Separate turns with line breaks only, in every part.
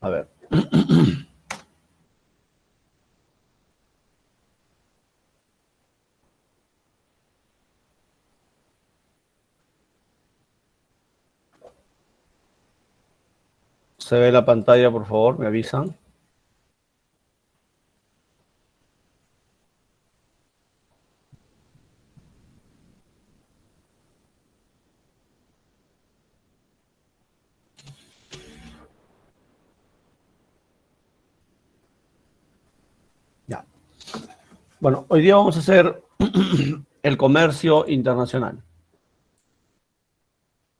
A ver. ¿Se ve la pantalla, por favor? ¿Me avisan? Ya. Bueno, hoy día vamos a hacer el comercio internacional.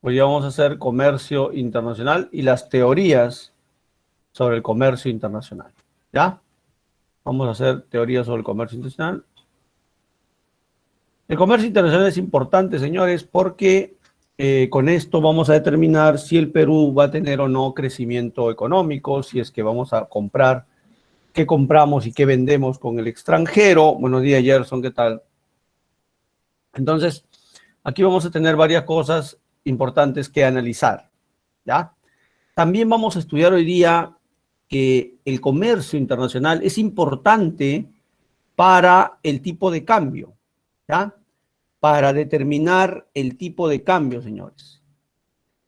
Hoy día vamos a hacer comercio internacional y las teorías sobre el comercio internacional. ¿Ya? Vamos a hacer teorías sobre el comercio internacional. El comercio internacional es importante, señores, porque con esto vamos a determinar si el Perú va a tener o no crecimiento económico, si es que vamos a comprar, qué compramos y qué vendemos con el extranjero. Buenos días, Gerson, ¿qué tal? Entonces, aquí vamos a tener varias cosas importantes que analizar, ¿ya? También vamos a estudiar hoy día que el comercio internacional es importante para el tipo de cambio, ¿ya? Para determinar el tipo de cambio, señores.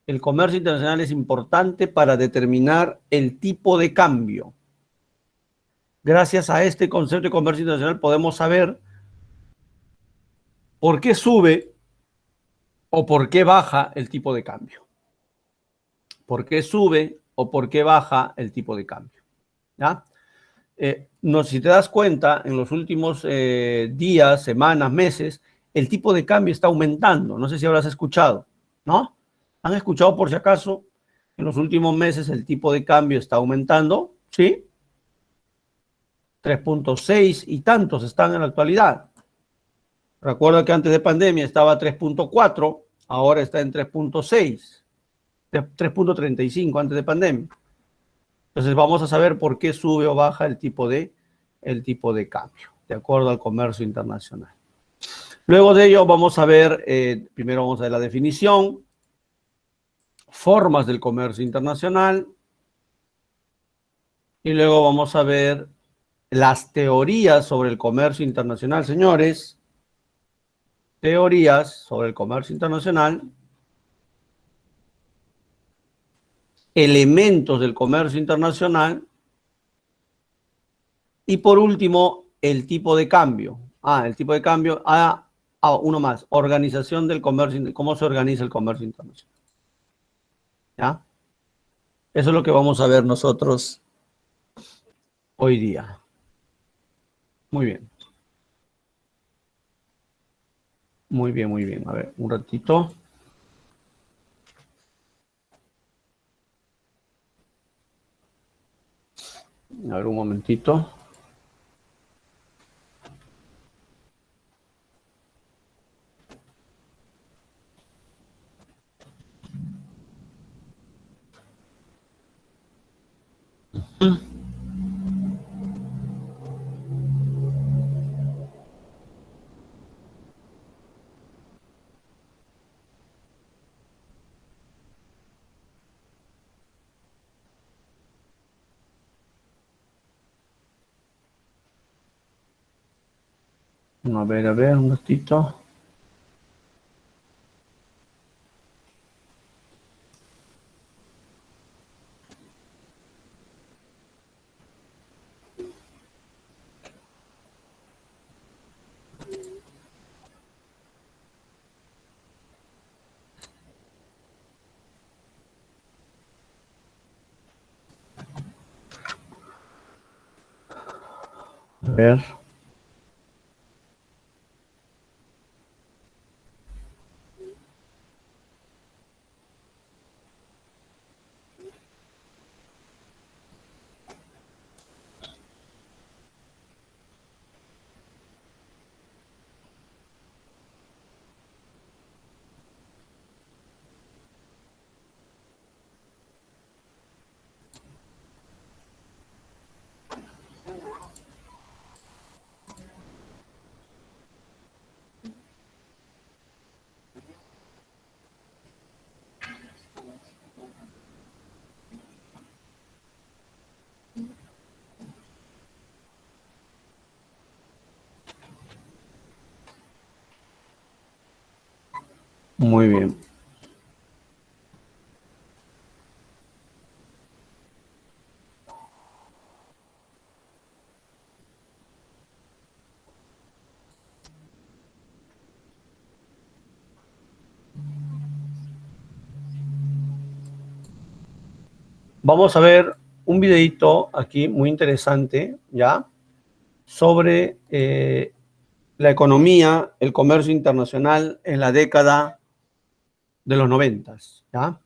El comercio internacional es importante para determinar el tipo de cambio. Gracias a este concepto de comercio internacional podemos saber por qué sube o por qué baja el tipo de cambio. ¿Por qué sube o por qué baja el tipo de cambio? ¿Ya? No, si te das cuenta, en los últimos días, semanas, meses, el tipo de cambio está aumentando. No sé si habrás escuchado, ¿no? ¿Han escuchado por si acaso? En los últimos meses el tipo de cambio está aumentando, ¿sí? 3.6 y tantos están en la actualidad. Recuerda que antes de pandemia estaba 3.4, ahora está en 3.6, 3.35 antes de pandemia. Entonces vamos a saber por qué sube o baja el tipo de cambio, de acuerdo al comercio internacional. Luego de ello vamos a ver, primero vamos a ver la definición, formas del comercio internacional, y luego vamos a ver las teorías sobre el comercio internacional, señores. Teorías sobre el comercio internacional, elementos del comercio internacional, y por último, el tipo de cambio. El tipo de cambio, uno más, organización del comercio, cómo se organiza el comercio internacional. ¿Ya? Eso es lo que vamos a ver nosotros hoy día. Muy bien. Muy bien, muy bien. A ver, un ratito. A ver, un momentito. A ver, un ratito. A ver. Muy bien. Vamos a ver un videito aquí muy interesante, ¿ya? Sobre la economía, el comercio internacional en la década de los 90, ¿ya?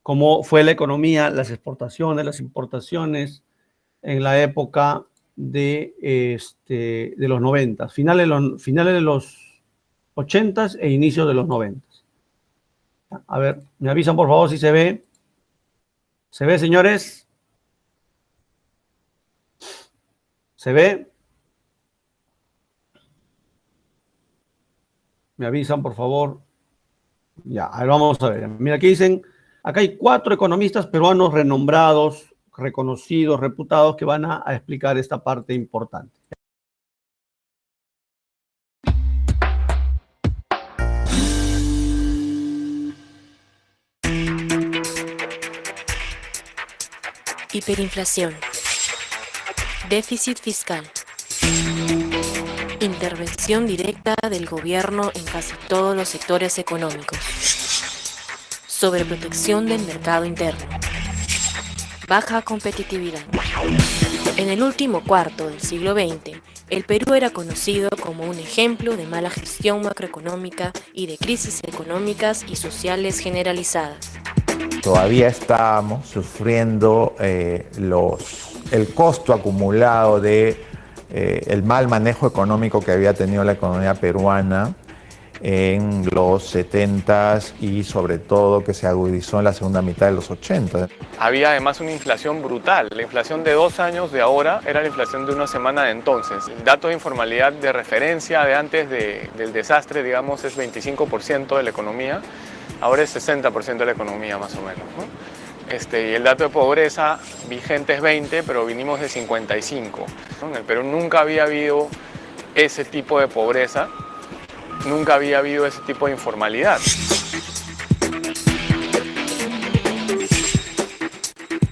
Cómo fue la economía, las exportaciones, las importaciones en la época de los 90, finales de los 80 e inicios de los 90. A ver, me avisan por favor si se ve. ¿Se ve, señores? ¿Se ve? Me avisan, por favor. Ya, ahí vamos a ver. Mira, aquí dicen, acá hay 4 economistas peruanos renombrados, reconocidos, reputados, que van a explicar esta parte importante.
Hiperinflación. Déficit fiscal. Intervención directa del gobierno en casi todos los sectores económicos. Sobreprotección del mercado interno. Baja competitividad. En el último cuarto del siglo XX, el Perú era conocido como un ejemplo de mala gestión macroeconómica y de crisis económicas y sociales generalizadas.
Todavía estábamos sufriendo el costo acumulado de el mal manejo económico que había tenido la economía peruana en los 70s y sobre todo que se agudizó en la segunda mitad de los 80.
Había además una inflación brutal. La inflación de 2 años de ahora era la inflación de una semana de entonces. El dato de informalidad de referencia de antes del desastre, digamos, es 25% de la economía. Ahora es 60% de la economía más o menos, ¿no? Y el dato de pobreza vigente es 20, pero vinimos de 55. ¿No? En el Perú nunca había habido ese tipo de pobreza, nunca había habido ese tipo de informalidad.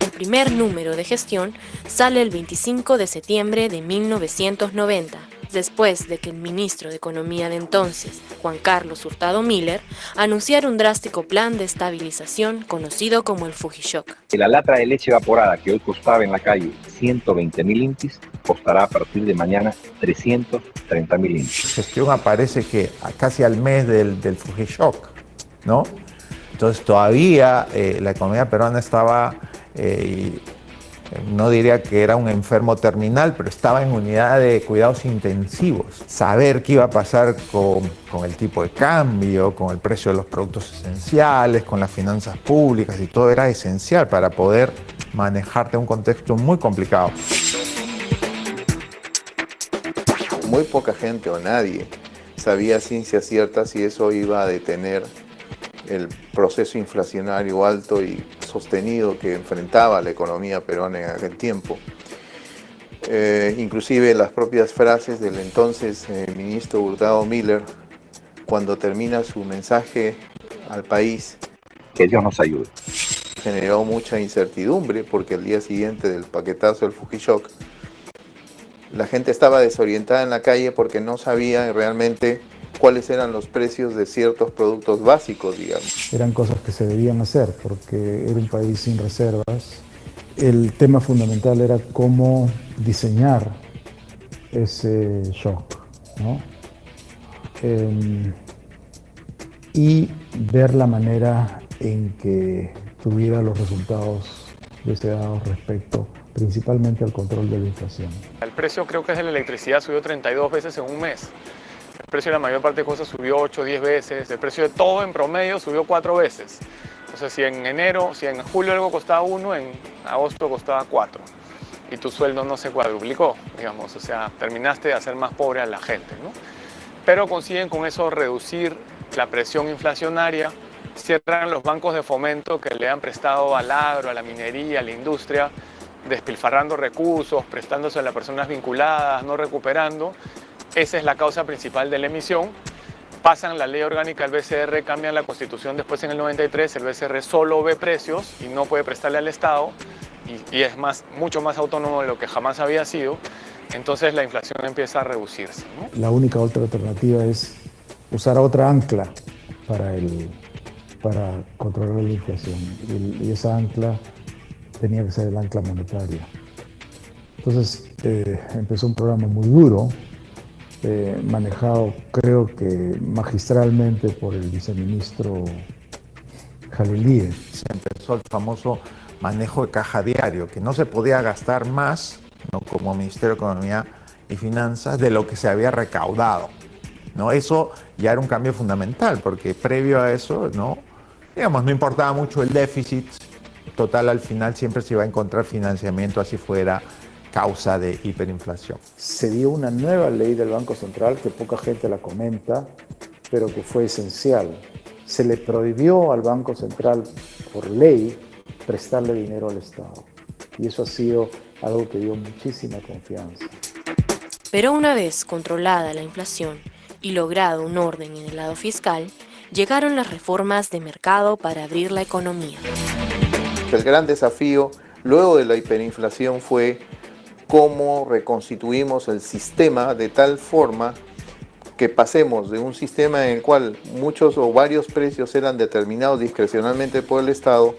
El primer número de gestión sale el 25 de septiembre de 1990. Después de que el ministro de Economía de entonces, Juan Carlos Hurtado Miller, anunciara un drástico plan de estabilización conocido como el Fujishock.
La lata de leche evaporada que hoy costaba en la calle 120.000 intis, costará a partir de mañana 330.000 intis.
La gestión aparece que casi al mes del Fujishock, ¿no? Entonces todavía la economía peruana estaba... no diría que era un enfermo terminal, pero estaba en unidad de cuidados intensivos. Saber qué iba a pasar con el tipo de cambio, con el precio de los productos esenciales, con las finanzas públicas y todo era esencial para poder manejarte un contexto muy complicado.
Muy poca gente o nadie sabía a ciencia cierta si eso iba a detener el proceso inflacionario alto y sostenido que enfrentaba la economía peruana en aquel tiempo. Inclusive las propias frases del entonces ministro Hurtado Miller, cuando termina su mensaje al país,
que Dios nos ayude,
generó mucha incertidumbre porque el día siguiente del paquetazo del Fujishock, la gente estaba desorientada en la calle porque no sabía realmente cuáles eran los precios de ciertos productos básicos, digamos.
Eran cosas que se debían hacer porque era un país sin reservas. El tema fundamental era cómo diseñar ese shock, ¿no? Y ver la manera en que tuviera los resultados deseados respecto principalmente al control de la inflación.
El precio creo que es de la electricidad subió 32 veces en un mes. El precio de la mayor parte de cosas subió 8 o 10 veces. El precio de todo en promedio subió 4 veces. O sea, si en julio algo costaba 1, en agosto costaba 4. Y tu sueldo no se cuadruplicó, digamos. O sea, terminaste de hacer más pobre a la gente, ¿no? Pero consiguen con eso reducir la presión inflacionaria. Cierran los bancos de fomento que le han prestado al agro, a la minería, a la industria, despilfarrando recursos, prestándose a las personas vinculadas, no recuperando. Esa es la causa principal de la emisión. pasan la ley orgánica del BCR, cambian la constitución después en el 93, el BCR solo ve precios y no puede prestarle al Estado y es mucho más autónomo de lo que jamás había sido, entonces la inflación empieza a reducirse, ¿no?
La única otra alternativa es usar otra ancla para controlar la inflación y esa ancla tenía que ser el ancla monetaria. Entonces empezó un programa muy duro, manejado creo que magistralmente por el viceministro Jalil.
Se empezó el famoso manejo de caja diario, que no se podía gastar más, ¿no?, como Ministerio de Economía y Finanzas, de lo que se había recaudado, ¿no? Eso ya era un cambio fundamental, porque previo a eso, ¿no?, digamos, no importaba mucho el déficit total, al final siempre se iba a encontrar financiamiento, así fuera causa de hiperinflación.
Se dio una nueva ley del Banco Central que poca gente la comenta, pero que fue esencial. Se le prohibió al Banco Central por ley prestarle dinero al Estado. Y eso ha sido algo que dio muchísima confianza.
Pero una vez controlada la inflación y logrado un orden en el lado fiscal, llegaron las reformas de mercado para abrir la economía.
El gran desafío luego de la hiperinflación fue cómo reconstituimos el sistema de tal forma que pasemos de un sistema en el cual muchos o varios precios eran determinados discrecionalmente por el Estado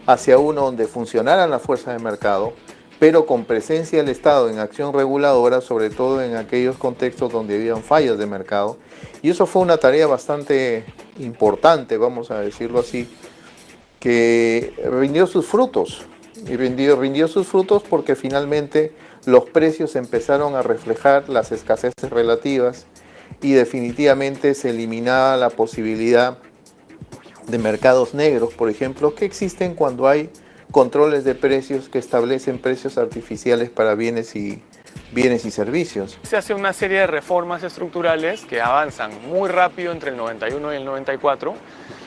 hacia uno donde funcionaran las fuerzas de mercado, pero con presencia del Estado en acción reguladora, sobre todo en aquellos contextos donde habían fallas de mercado. Y eso fue una tarea bastante importante, vamos a decirlo así, que rindió sus frutos. Y rindió sus frutos porque finalmente los precios empezaron a reflejar las escaseces relativas y definitivamente se eliminaba la posibilidad de mercados negros, por ejemplo, que existen cuando hay controles de precios que establecen precios artificiales para bienes y servicios.
Se hace una serie de reformas estructurales que avanzan muy rápido entre el 91 y el 94.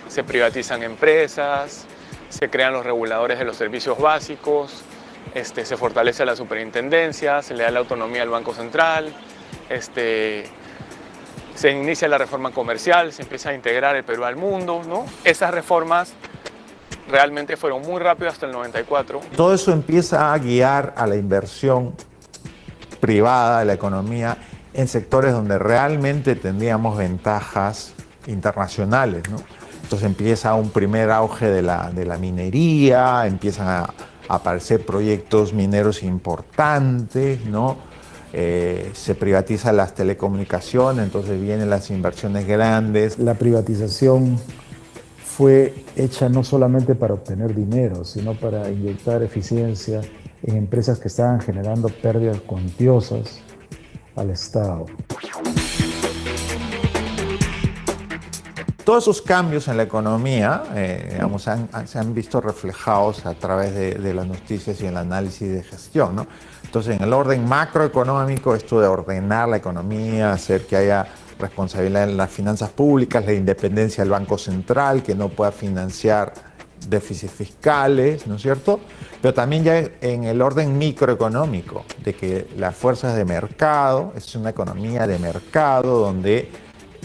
Se privatizan empresas, se crean los reguladores de los servicios básicos, se fortalece la superintendencia, se le da la autonomía al Banco Central, se inicia la reforma comercial, se empieza a integrar el Perú al mundo, ¿no? Esas reformas realmente fueron muy rápidas hasta el 94.
Todo eso empieza a guiar a la inversión privada de la economía en sectores donde realmente tendríamos ventajas internacionales, ¿no? Entonces empieza un primer auge de la minería, empiezan a aparecer proyectos mineros importantes, ¿no? Se privatizan las telecomunicaciones, entonces vienen las inversiones grandes.
La privatización fue hecha no solamente para obtener dinero, sino para inyectar eficiencia en empresas que estaban generando pérdidas cuantiosas al Estado.
Todos esos cambios en la economía digamos, se han visto reflejados a través de las noticias y el análisis de gestión, ¿no? Entonces, en el orden macroeconómico, esto de ordenar la economía, hacer que haya responsabilidad en las finanzas públicas, la independencia del Banco Central, que no pueda financiar déficits fiscales, ¿no es cierto? Pero también ya en el orden microeconómico, de que las fuerzas de mercado, es una economía de mercado donde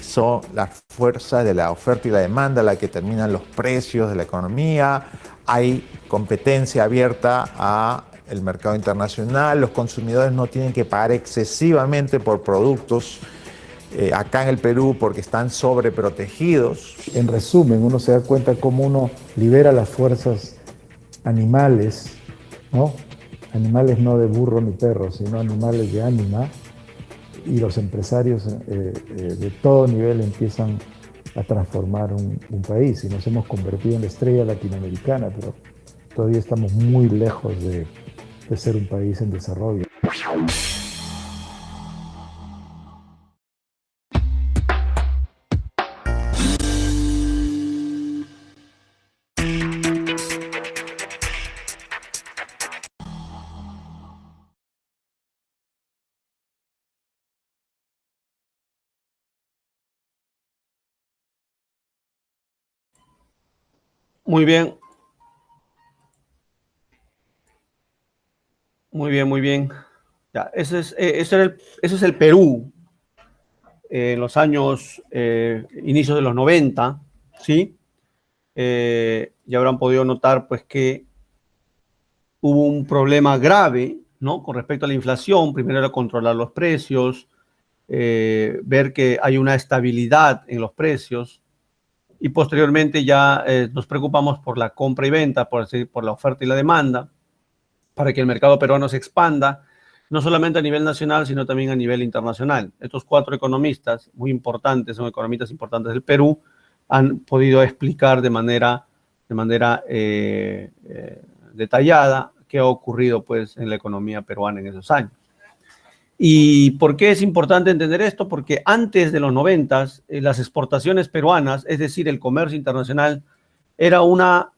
son las fuerzas de la oferta y la demanda las que determinan los precios de la economía, hay competencia abierta a el mercado internacional, los consumidores no tienen que pagar excesivamente por productos acá en el Perú porque están sobreprotegidos.
En resumen, uno se da cuenta cómo uno libera las fuerzas animales, ¿no? Animales no de burro ni perro, sino animales de ánima, y los empresarios de todo nivel empiezan a transformar un país y nos hemos convertido en la estrella latinoamericana, pero todavía estamos muy lejos de ser un país en desarrollo.
Muy bien. Muy bien, muy bien. Ya, ese es el Perú. en los años, inicios de los 90, ¿sí? Ya habrán podido notar pues que hubo un problema grave, ¿no? Con respecto a la inflación. Primero era controlar los precios, ver que hay una estabilidad en los precios, y posteriormente ya nos preocupamos por la compra y venta, por la oferta y la demanda, para que el mercado peruano se expanda, no solamente a nivel nacional, sino también a nivel internacional. Estos 4 economistas muy importantes, son economistas importantes del Perú, han podido explicar de manera detallada qué ha ocurrido pues, en la economía peruana en esos años. ¿Y por qué es importante entender esto? Porque antes de los 90, las exportaciones peruanas, es decir, el comercio internacional, era una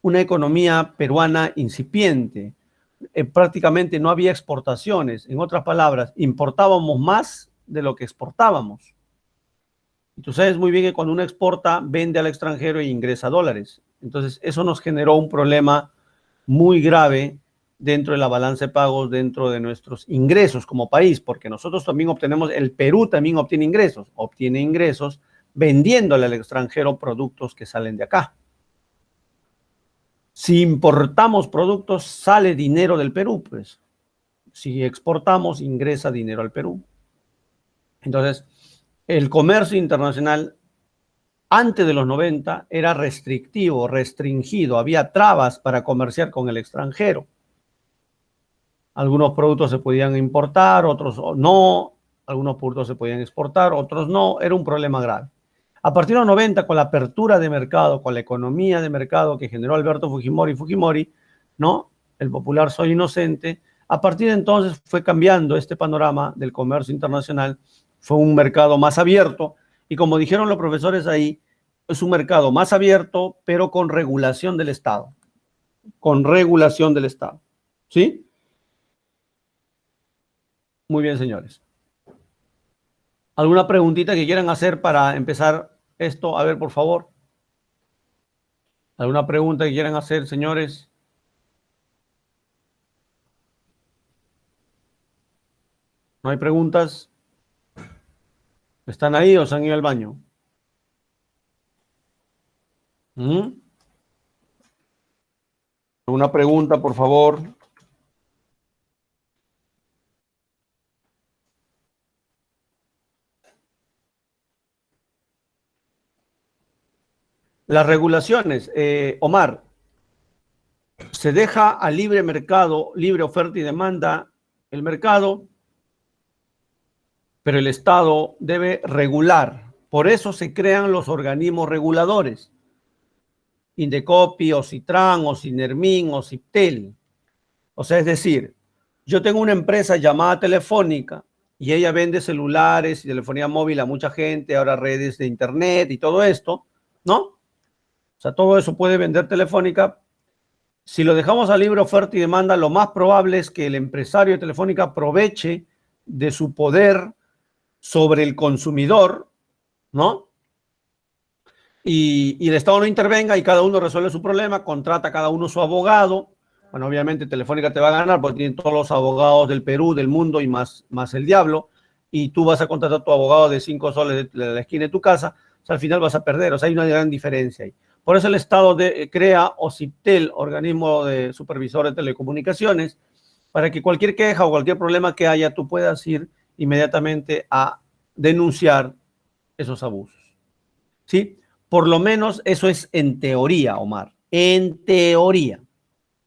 economía peruana incipiente. Prácticamente no había exportaciones. En otras palabras, importábamos más de lo que exportábamos. Y tú sabes muy bien que cuando uno exporta, vende al extranjero e ingresa dólares. Entonces, eso nos generó un problema muy grave dentro de la balanza de pagos, dentro de nuestros ingresos como país, porque nosotros también obtenemos, el Perú también obtiene ingresos vendiéndole al extranjero productos que salen de acá. Si importamos productos, sale dinero del Perú, pues. Si exportamos, ingresa dinero al Perú. Entonces, el comercio internacional antes de los 90 era restrictivo, restringido, había trabas para comerciar con el extranjero. Algunos productos se podían importar, otros no, algunos productos se podían exportar, otros no, era un problema grave. A partir de los 90, con la apertura de mercado, con la economía de mercado que generó Alberto Fujimori, ¿no? El popular Soy Inocente, a partir de entonces fue cambiando este panorama del comercio internacional, fue un mercado más abierto, y como dijeron los profesores ahí, es un mercado más abierto, pero con regulación del Estado. Con regulación del Estado. ¿Sí? Muy bien, señores. ¿Alguna preguntita que quieran hacer para empezar esto? A ver, por favor. ¿Alguna pregunta que quieran hacer, señores? ¿No hay preguntas? ¿Están ahí o se han ido al baño? ¿Alguna pregunta, por favor? Las regulaciones, Omar, se deja a libre mercado, libre oferta y demanda el mercado, pero el Estado debe regular. Por eso se crean los organismos reguladores. Indecopi, o Citran, o Sinermin, o Ciptel. O sea, es decir, yo tengo una empresa llamada Telefónica y ella vende celulares y telefonía móvil a mucha gente, ahora redes de internet y todo esto, ¿no? O sea, todo eso puede vender Telefónica. Si lo dejamos a libre oferta y demanda, lo más probable es que el empresario de Telefónica aproveche de su poder sobre el consumidor, ¿no? Y el Estado no intervenga y cada uno resuelve su problema, contrata a cada uno su abogado. Bueno, obviamente Telefónica te va a ganar porque tiene todos los abogados del Perú, del mundo y más el diablo. Y tú vas a contratar a tu abogado de 5 soles de la esquina de tu casa. O sea, al final vas a perder. O sea, hay una gran diferencia ahí. Por eso el Estado crea OCIPTEL, Organismo de Supervisor de Telecomunicaciones, para que cualquier queja o cualquier problema que haya, tú puedas ir inmediatamente a denunciar esos abusos. ¿Sí? Por lo menos eso es en teoría, Omar. En teoría.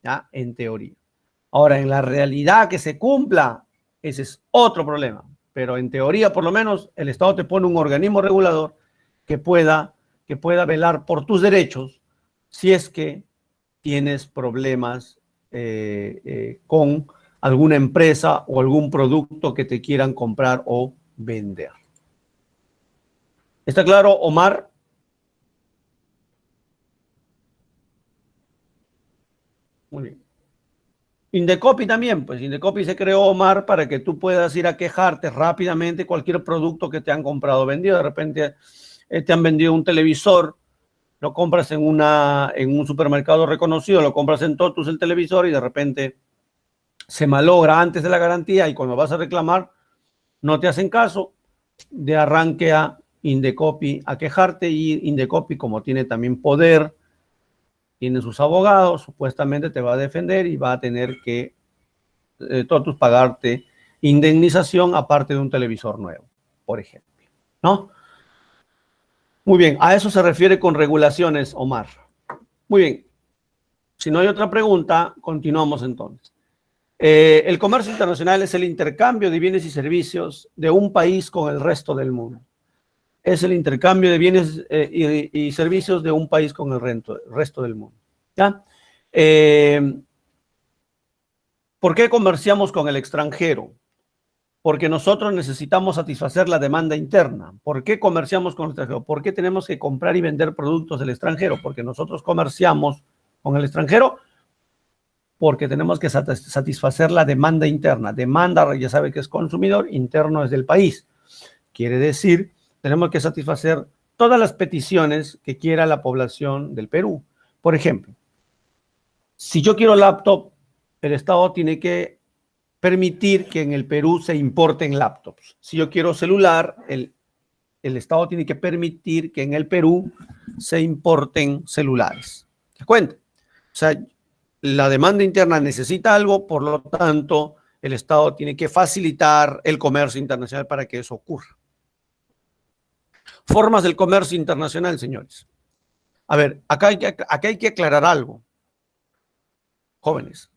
¿Ya? En teoría. Ahora, en la realidad que se cumpla, ese es otro problema. Pero en teoría, por lo menos, el Estado te pone un organismo regulador que pueda velar por tus derechos si es que tienes problemas con alguna empresa o algún producto que te quieran comprar o vender. ¿Está claro, Omar? Muy bien. Indecopi también, pues Indecopi se creó, Omar, para que tú puedas ir a quejarte rápidamente cualquier producto que te han comprado o vendido. De repente te han vendido un televisor, lo compras en un supermercado reconocido, lo compras en Totus el televisor y de repente se malogra antes de la garantía y cuando vas a reclamar no te hacen caso, de arranque a Indecopi a quejarte, y Indecopi, como tiene también poder, tiene sus abogados, supuestamente te va a defender y va a tener que todos pagarte indemnización aparte de un televisor nuevo, por ejemplo, ¿no? Muy bien, a eso se refiere con regulaciones, Omar. Muy bien, si no hay otra pregunta, continuamos entonces. El comercio internacional es el intercambio de bienes y servicios de un país con el resto del mundo. Es el intercambio de bienes y servicios de un país con el resto del mundo. ¿Ya? ¿Por qué comerciamos con el extranjero? Porque nosotros necesitamos satisfacer la demanda interna. ¿Por qué comerciamos con el extranjero? ¿Por qué tenemos que comprar y vender productos del extranjero? Porque nosotros comerciamos con el extranjero porque tenemos que satisfacer la demanda interna. Demanda, ya sabe que es consumidor, interno es del país. Quiere decir, tenemos que satisfacer todas las peticiones que quiera la población del Perú. Por ejemplo, si yo quiero laptop, el Estado tiene que permitir que en el Perú se importen laptops. Si yo quiero celular, el Estado tiene que permitir que en el Perú se importen celulares. ¿Te cuenta? O sea, la demanda interna necesita algo, por lo tanto, el Estado tiene que facilitar el comercio internacional para que eso ocurra. Formas del comercio internacional, señores. A ver, acá hay que aclarar algo. Jóvenes,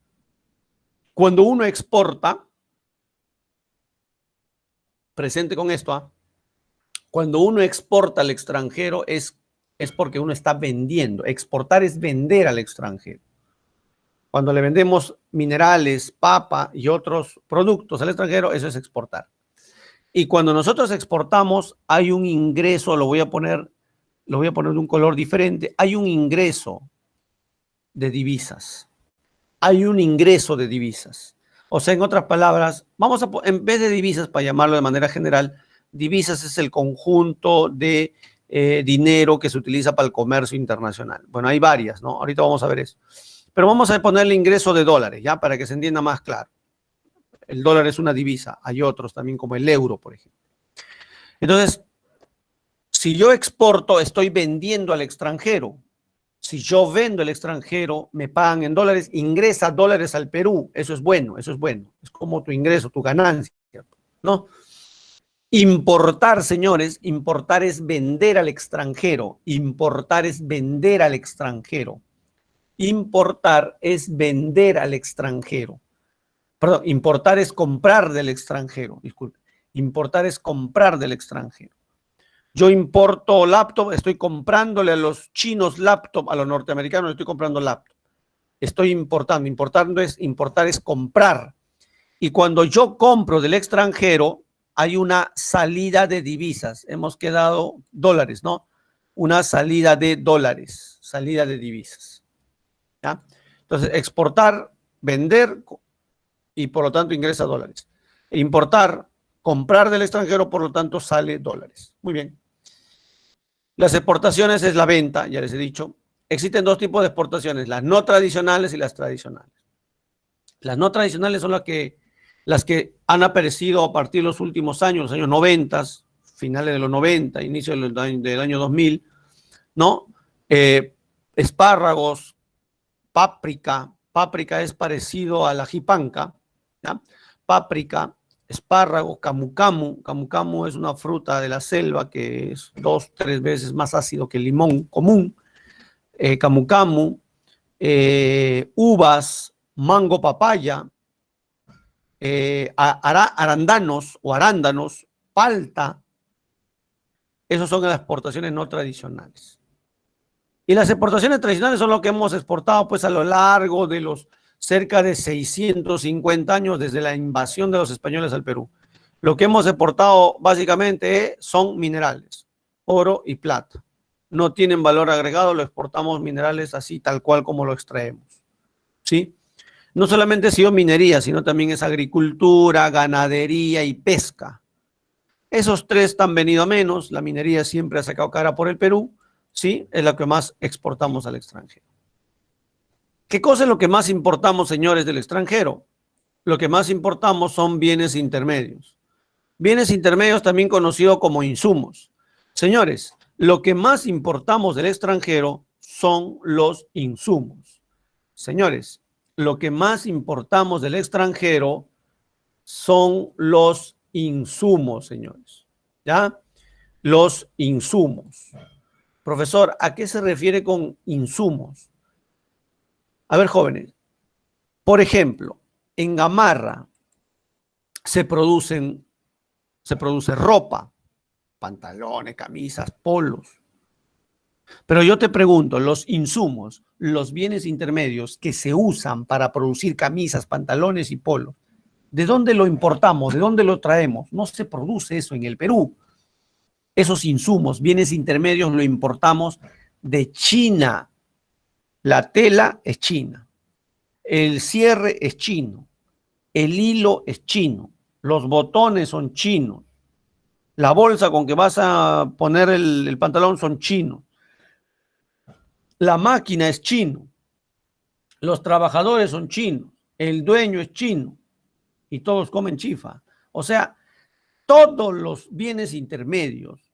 cuando uno exporta, presente con esto, cuando uno exporta al extranjero es porque uno está vendiendo. Exportar es vender al extranjero. Cuando le vendemos minerales, papa y otros productos al extranjero, eso es exportar. Y cuando nosotros exportamos, hay un ingreso, lo voy a poner de un color diferente, hay un ingreso de divisas. Hay un ingreso de divisas. O sea, en otras palabras, en vez de divisas, para llamarlo de manera general, divisas es el conjunto de dinero que se utiliza para el comercio internacional. Bueno, hay varias, ¿no? Ahorita vamos a ver eso. Pero vamos a ponerle ingreso de dólares, ¿ya? Para que se entienda más claro. El dólar es una divisa. Hay otros también, como el euro, por ejemplo. Entonces, si yo exporto, estoy vendiendo al extranjero. Si yo vendo al extranjero, me pagan en dólares, ingresa dólares al Perú. Eso es bueno, eso es bueno. Es como tu ingreso, tu ganancia, ¿no? Importar, señores, importar es vender al extranjero. Importar es vender al extranjero. Importar es vender al extranjero. Perdón, importar es comprar del extranjero. Disculpe. Importar es comprar del extranjero. Yo importo laptop, estoy comprándole a los chinos laptop, a los norteamericanos estoy comprando laptop. Estoy importando. Importar es comprar. Y cuando yo compro del extranjero, hay una salida de divisas. Hemos quedado dólares, ¿no? Una salida de dólares, salida de divisas. ¿Ya? Entonces, exportar, vender y por lo tanto ingresa dólares. Importar, comprar del extranjero, por lo tanto sale dólares. Muy bien. Las exportaciones es la venta, ya les he dicho. Existen dos tipos de exportaciones, las no tradicionales y las tradicionales. Las no tradicionales son las que han aparecido a partir de los últimos años, los años 90, finales de los 90, inicio del año 2000, ¿no? Espárragos, páprica es parecido a la jipanca, ¿ya? Páprica, espárrago, camu camu es una fruta de la selva que es 2-3 veces más ácido que el limón común, camu, uvas, mango papaya, arándanos, palta. Esas son las exportaciones no tradicionales. Y las exportaciones tradicionales son lo que hemos exportado pues a lo largo de los cerca de 650 años desde la invasión de los españoles al Perú. Lo que hemos exportado básicamente son minerales, oro y plata. No tienen valor agregado, lo exportamos minerales así tal cual como lo extraemos. ¿Sí? No solamente ha sido minería, sino también es agricultura, ganadería y pesca. Esos tres han venido a menos. La minería siempre ha sacado cara por el Perú. ¿Sí? Es lo que más exportamos al extranjero. ¿Qué cosa es lo que más importamos, señores, del extranjero? Lo que más importamos son bienes intermedios. Bienes intermedios, también conocido como insumos. Señores, lo que más importamos del extranjero son los insumos. Señores, lo que más importamos del extranjero son los insumos, señores. ¿Ya? Los insumos. Profesor, ¿a qué se refiere con insumos? A ver, jóvenes. Por ejemplo, en Gamarra se produce ropa, pantalones, camisas, polos. Pero yo te pregunto, los insumos, los bienes intermedios que se usan para producir camisas, pantalones y polos, ¿de dónde lo importamos? ¿De dónde lo traemos? No se produce eso en el Perú. Esos insumos, bienes intermedios, lo importamos de China. La tela es china. El cierre es chino. El hilo es chino. Los botones son chinos. La bolsa con que vas a poner el pantalón son chinos. La máquina es chino. Los trabajadores son chinos. El dueño es chino. Y todos comen chifa. O sea, todos los bienes intermedios,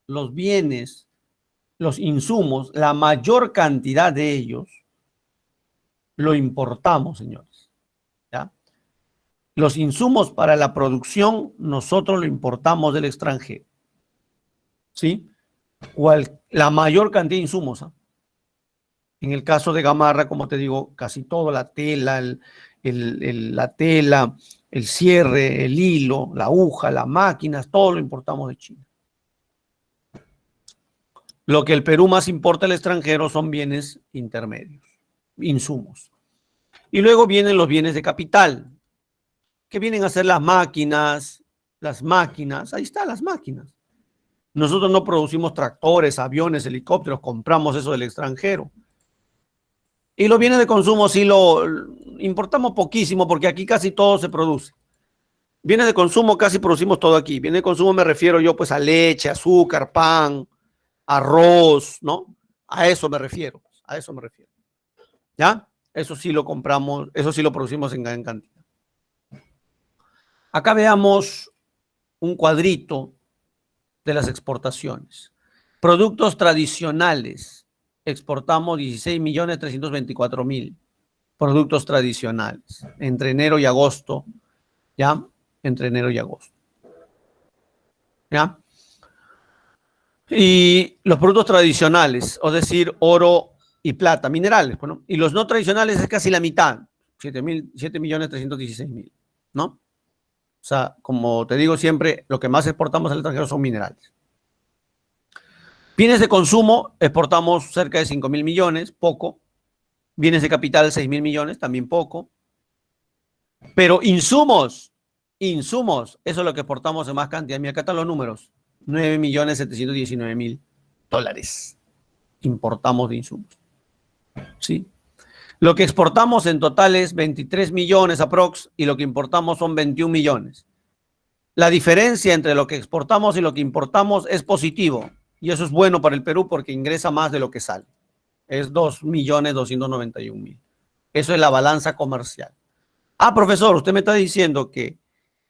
los bienes, los insumos, la mayor cantidad de ellos, lo importamos, señores. ¿Ya? Los insumos para la producción, nosotros lo importamos del extranjero. ¿Sí? La mayor cantidad de insumos. ¿Ah? En el caso de Gamarra, como te digo, casi todo, la tela, la tela, el cierre, el hilo, la aguja, las máquinas, todo lo importamos de China. Lo que el Perú más importa al extranjero son bienes intermedios, insumos. Y luego vienen los bienes de capital, que vienen a ser las máquinas, ahí están las máquinas. Nosotros no producimos tractores, aviones, helicópteros, compramos eso del extranjero. Y los bienes de consumo sí lo importamos poquísimo porque aquí casi todo se produce. Bienes de consumo casi producimos todo aquí. Bienes de consumo me refiero yo pues a leche, azúcar, pan, arroz, ¿no? A eso me refiero. ¿Ya? Eso sí lo compramos, eso sí lo producimos en gran cantidad. Acá veamos un cuadrito de las exportaciones. Productos tradicionales. Exportamos 16.324.000 productos tradicionales entre enero y agosto, ¿ya? Entre enero y agosto. ¿Ya? Y los productos tradicionales, es decir, oro y plata, minerales, bueno, y los no tradicionales es casi la mitad, 7.316.000, ¿no? O sea, como te digo siempre, lo que más exportamos al extranjero son minerales. Bienes de consumo, exportamos cerca de 5.000 millones, poco. Bienes de capital, 6.000 millones, también poco. Pero insumos, eso es lo que exportamos en más cantidad. Mira, acá están los números. 9.719.000 dólares importamos de insumos. ¿Sí? Lo que exportamos en total es 23 millones aprox y lo que importamos son 21 millones. La diferencia entre lo que exportamos y lo que importamos es positivo. Y eso es bueno para el Perú porque ingresa más de lo que sale. Es 2.291.000. Eso es la balanza comercial. Ah, profesor, usted me está diciendo que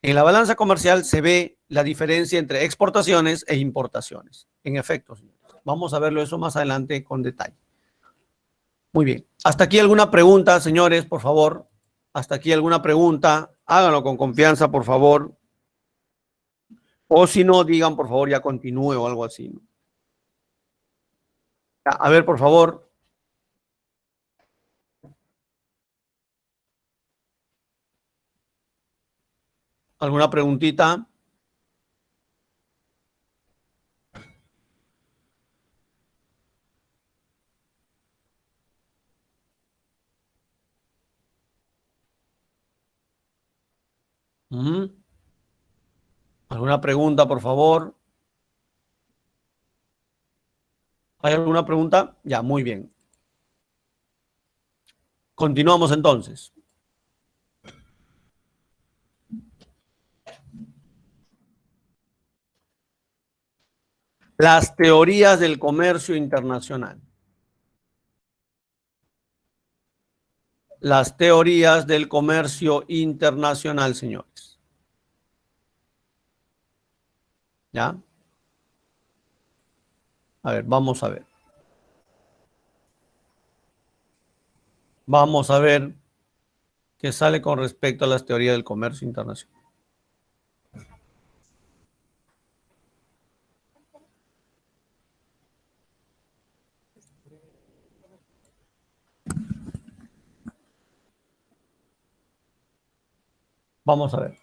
en la balanza comercial se ve la diferencia entre exportaciones e importaciones. En efecto, señores. Vamos a verlo eso más adelante con detalle. Muy bien. ¿Hasta aquí alguna pregunta, señores, por favor? ¿Hasta aquí alguna pregunta? Háganlo con confianza, por favor. O si no, digan, por favor, ya continúe o algo así, ¿no? A ver, por favor. ¿Alguna preguntita? ¿Alguna pregunta, por favor? ¿Hay alguna pregunta? Ya, muy bien. Continuamos entonces. Las teorías del comercio internacional. Las teorías del comercio internacional, señores. ¿Ya? A ver, vamos a ver. Vamos a ver qué sale con respecto a las teorías del comercio internacional. Vamos a ver.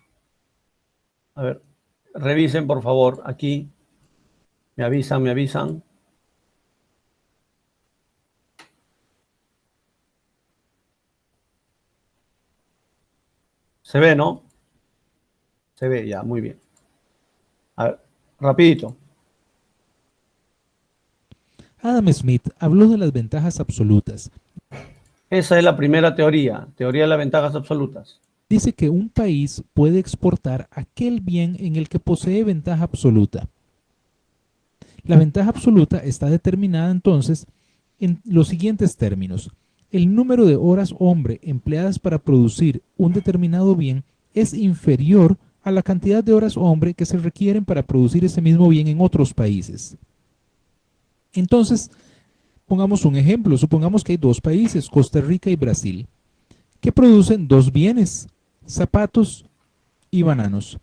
A ver, revisen por favor aquí. Me avisan, me avisan. ¿Se ve, no? Se ve ya, muy bien. A ver, rapidito.
Adam Smith habló de las ventajas absolutas.
Esa es la primera teoría de las ventajas absolutas.
Dice que un país puede exportar aquel bien en el que posee ventaja absoluta. La ventaja absoluta está determinada entonces en los siguientes términos. El número de horas hombre empleadas para producir un determinado bien es inferior a la cantidad de horas hombre que se requieren para producir ese mismo bien en otros países. Entonces, pongamos un ejemplo. Supongamos que hay dos países, Costa Rica y Brasil, que producen dos bienes, zapatos y bananos.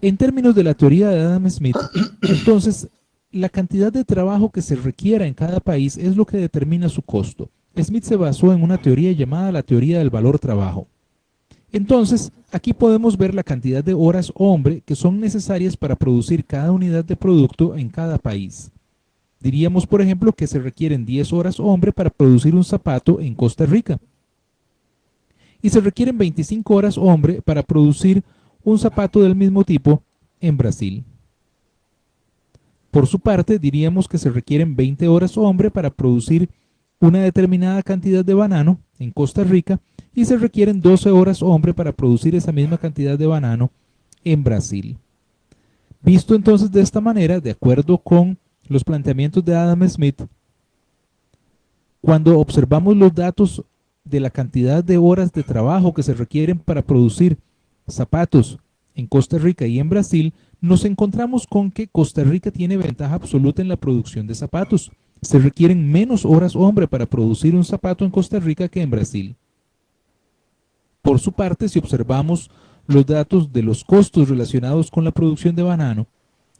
En términos de la teoría de Adam Smith, entonces, la cantidad de trabajo que se requiera en cada país es lo que determina su costo. Smith se basó en una teoría llamada la teoría del valor trabajo. Entonces, aquí podemos ver la cantidad de horas hombre que son necesarias para producir cada unidad de producto en cada país. Diríamos, por ejemplo, que se requieren 10 horas hombre para producir un zapato en Costa Rica. Y se requieren 25 horas hombre para producir un zapato del mismo tipo en Brasil. Por su parte, diríamos que se requieren 20 horas hombre para producir una determinada cantidad de banano en Costa Rica y se requieren 12 horas hombre para producir esa misma cantidad de banano en Brasil. Visto entonces de esta manera, de acuerdo con los planteamientos de Adam Smith, cuando observamos los datos de la cantidad de horas de trabajo que se requieren para producir zapatos en Costa Rica y en Brasil, nos encontramos con que Costa Rica tiene ventaja absoluta en la producción de zapatos. Se requieren menos horas hombre para producir un zapato en Costa Rica que en Brasil. Por su parte, si observamos los datos de los costos relacionados con la producción de banano,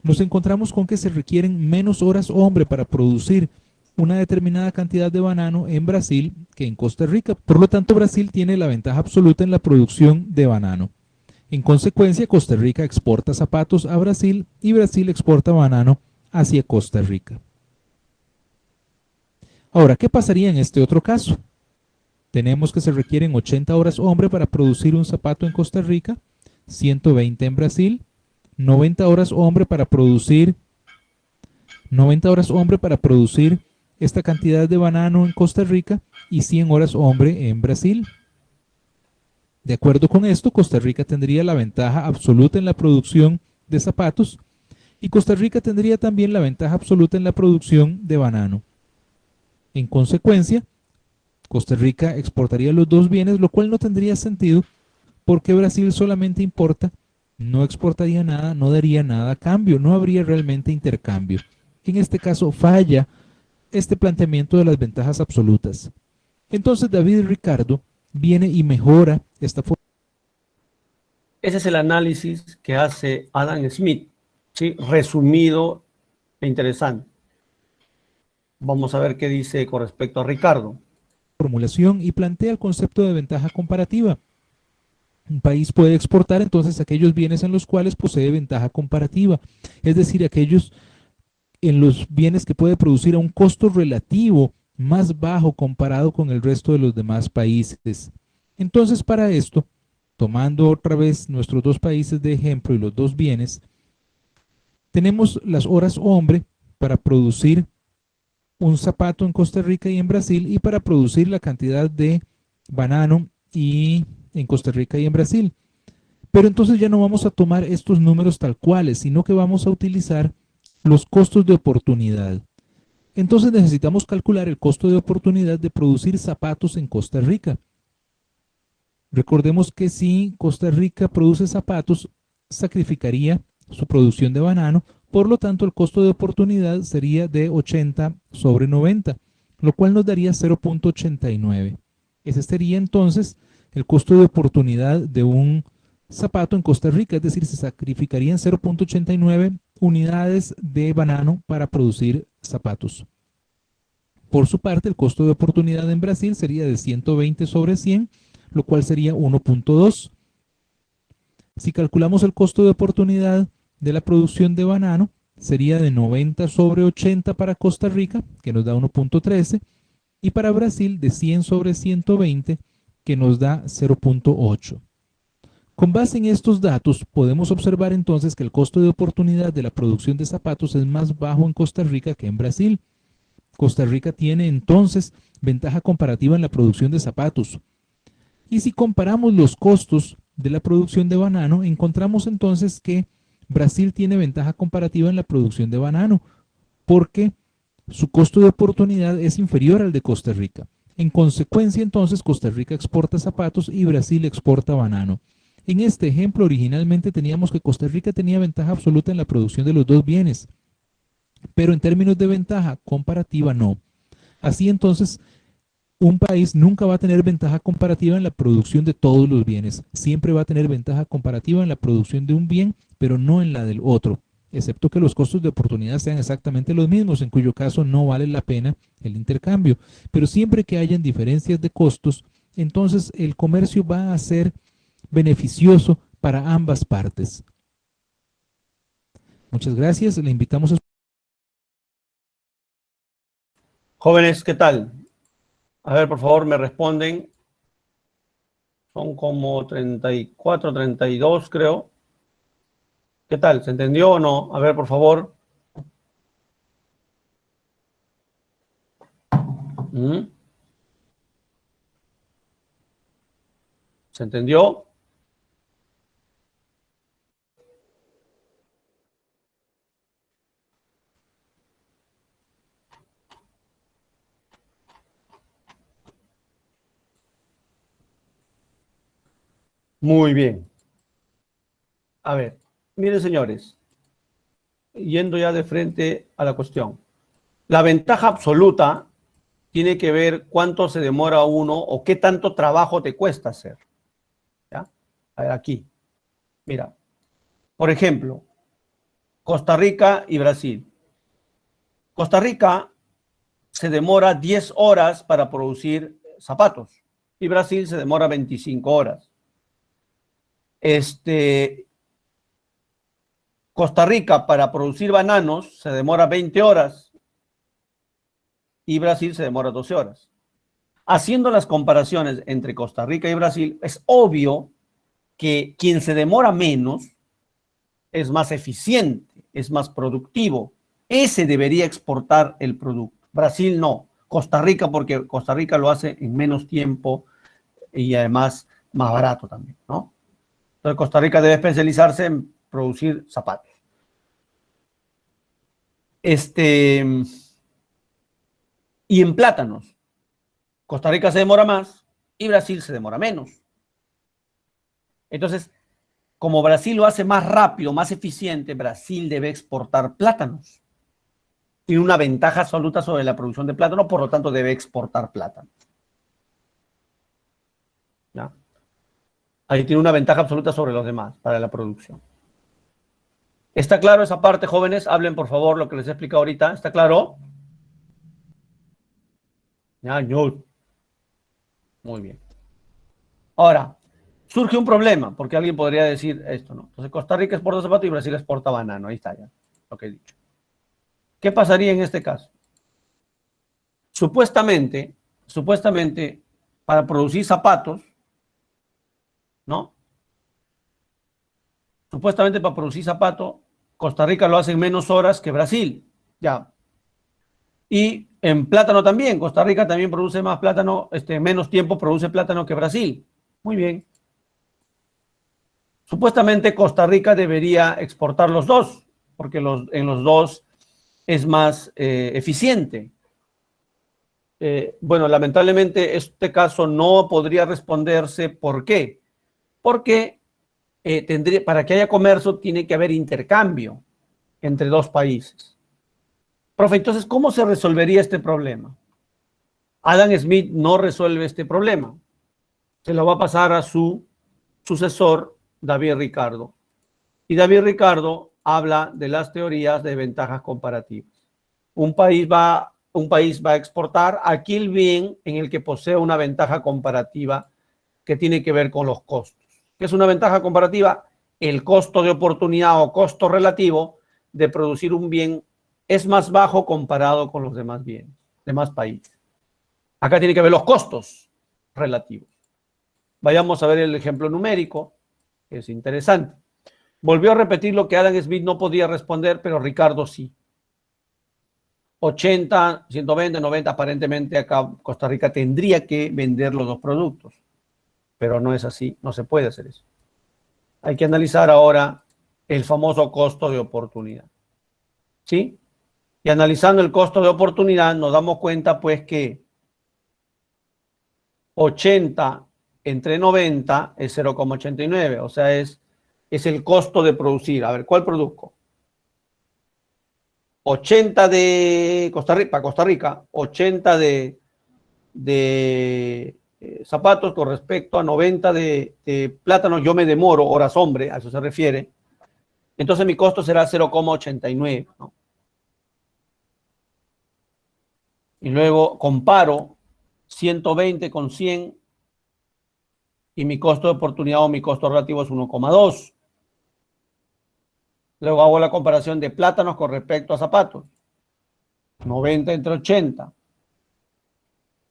nos encontramos con que se requieren menos horas hombre para producir una determinada cantidad de banano en Brasil que en Costa Rica. Por lo tanto, Brasil tiene la ventaja absoluta en la producción de banano. En consecuencia, Costa Rica exporta zapatos a Brasil y Brasil exporta banano hacia Costa Rica. Ahora, ¿qué pasaría en este otro caso? Tenemos que se requieren 80 horas hombre para producir un zapato en Costa Rica, 120 en Brasil, 90 horas hombre para producir esta cantidad de banano en Costa Rica y 100 horas hombre en Brasil. De acuerdo con esto, Costa Rica tendría la ventaja absoluta en la producción de zapatos y Costa Rica tendría también la ventaja absoluta en la producción de banano. En consecuencia, Costa Rica exportaría los dos bienes, lo cual no tendría sentido porque Brasil solamente importa, no exportaría nada, no daría nada a cambio, no habría realmente intercambio. En este caso falla este planteamiento de las ventajas absolutas. Entonces David Ricardo viene y mejora esta forma.
Ese es el análisis que hace Adam Smith, ¿sí? Resumido e interesante. Vamos a ver qué dice con respecto a Ricardo.
Formulación y plantea el concepto de ventaja comparativa. Un país puede exportar entonces aquellos bienes en los cuales posee ventaja comparativa, es decir, aquellos en los bienes que puede producir a un costo relativo más bajo comparado con el resto de los demás países. Entonces, para esto, tomando otra vez nuestros dos países de ejemplo y los dos bienes, tenemos las horas hombre para producir un zapato en Costa Rica y en Brasil y para producir la cantidad de banano y en Costa Rica y en Brasil. Pero entonces ya no vamos a tomar estos números tal cuales, sino que vamos a utilizar los costos de oportunidad. Entonces necesitamos calcular el costo de oportunidad de producir zapatos en Costa Rica. Recordemos que si Costa Rica produce zapatos, sacrificaría su producción de banano. Por lo tanto, el costo de oportunidad sería de 80 sobre 90, lo cual nos daría 0.89. Ese sería entonces el costo de oportunidad de un zapato en Costa Rica, es decir, se sacrificarían 0.89 unidades de banano para producir zapatos. Por su parte, el costo de oportunidad en Brasil sería de 120 sobre 100, lo cual sería 1.2. Si calculamos el costo de oportunidad de la producción de banano, sería de 90 sobre 80 para Costa Rica, que nos da 1.13, y para Brasil de 100 sobre 120, que nos da 0.8. Con base en estos datos, podemos observar entonces que el costo de oportunidad de la producción de zapatos es más bajo en Costa Rica que en Brasil. Costa Rica tiene entonces ventaja comparativa en la producción de zapatos. Y si comparamos los costos de la producción de banano, encontramos entonces que Brasil tiene ventaja comparativa en la producción de banano, porque su costo de oportunidad es inferior al de Costa Rica. En consecuencia, entonces, Costa Rica exporta zapatos y Brasil exporta banano. En este ejemplo, originalmente teníamos que Costa Rica tenía ventaja absoluta en la producción de los dos bienes, pero en términos de ventaja comparativa no. Así entonces, un país nunca va a tener ventaja comparativa en la producción de todos los bienes. Siempre va a tener ventaja comparativa en la producción de un bien, pero no en la del otro, excepto que los costos de oportunidad sean exactamente los mismos, en cuyo caso no vale la pena el intercambio. Pero siempre que hayan diferencias de costos, entonces el comercio va a ser beneficioso para ambas partes. Muchas gracias. Le invitamos a...
Jóvenes, ¿qué tal? A ver, por favor, me responden. Son como 34, 32, creo. ¿Qué tal? ¿Se entendió o no? A ver, por favor. ¿Se entendió? Muy bien. A ver, miren, señores, yendo ya de frente a la cuestión. La ventaja absoluta tiene que ver cuánto se demora uno o qué tanto trabajo te cuesta hacer. ¿Ya? A ver, aquí. Mira, por ejemplo, Costa Rica y Brasil. Costa Rica se demora 10 horas para producir zapatos y Brasil se demora 25 horas. Costa Rica para producir bananos se demora 20 horas y Brasil se demora 12 horas. Haciendo las comparaciones entre Costa Rica y Brasil, es obvio que quien se demora menos es más eficiente, es más productivo. Ese debería exportar el producto. Brasil no. Costa Rica, porque Costa Rica lo hace en menos tiempo y además más barato también, ¿no? Entonces Costa Rica debe especializarse en producir zapatos. Y en plátanos, Costa Rica se demora más y Brasil se demora menos. Entonces, como Brasil lo hace más rápido, más eficiente, Brasil debe exportar plátanos. Tiene una ventaja absoluta sobre la producción de plátano, por lo tanto debe exportar plátano. ¿Ya? Ahí tiene una ventaja absoluta sobre los demás para la producción. ¿Está claro esa parte, jóvenes? Hablen, por favor, lo que les he explicado ahorita. ¿Está claro? Ya, yo. Muy bien. Ahora, surge un problema, porque alguien podría decir esto, ¿no? Entonces, Costa Rica exporta zapato y Brasil exporta banano. Ahí está ya, lo que he dicho. ¿Qué pasaría en este caso? Supuestamente, para producir zapatos, ¿no? Supuestamente para producir zapatos, Costa Rica lo hace en menos horas que Brasil, ya. Y en plátano también, Costa Rica también produce más plátano, menos tiempo produce plátano que Brasil. Muy bien. Supuestamente Costa Rica debería exportar los dos, porque en los dos es más eficiente. Bueno, lamentablemente este caso no podría responderse. ¿Por qué? Porque para que haya comercio tiene que haber intercambio entre dos países. Profe, entonces, ¿cómo se resolvería este problema? Adam Smith no resuelve este problema. Se lo va a pasar a su sucesor, David Ricardo. Y David Ricardo habla de las teorías de ventajas comparativas. Un país va a exportar aquel bien en el que posee una ventaja comparativa que tiene que ver con los costos. ¿Qué es una ventaja comparativa? El costo de oportunidad o costo relativo de producir un bien es más bajo comparado con los demás bienes, demás países. Acá tiene que ver los costos relativos. Vayamos a ver el ejemplo numérico, que es interesante. Volvió a repetir lo que Adam Smith no podía responder, pero Ricardo sí. 80, 120, 90, aparentemente acá Costa Rica tendría que vender los dos productos, pero no es así, no se puede hacer eso. Hay que analizar ahora el famoso costo de oportunidad. ¿Sí? Y analizando el costo de oportunidad nos damos cuenta pues que 80 entre 90 es 0,89, o sea, es el costo de producir. A ver, ¿cuál produzco? 80 de Costa Rica, para Costa Rica, 80 de zapatos con respecto a 90 de plátanos, yo me demoro, horas hombre, a eso se refiere. Entonces mi costo será 0,89, ¿no? Y luego comparo 120 con 100 y mi costo de oportunidad o mi costo relativo es 1,2. Luego hago la comparación de plátanos con respecto a zapatos. 90 entre 80.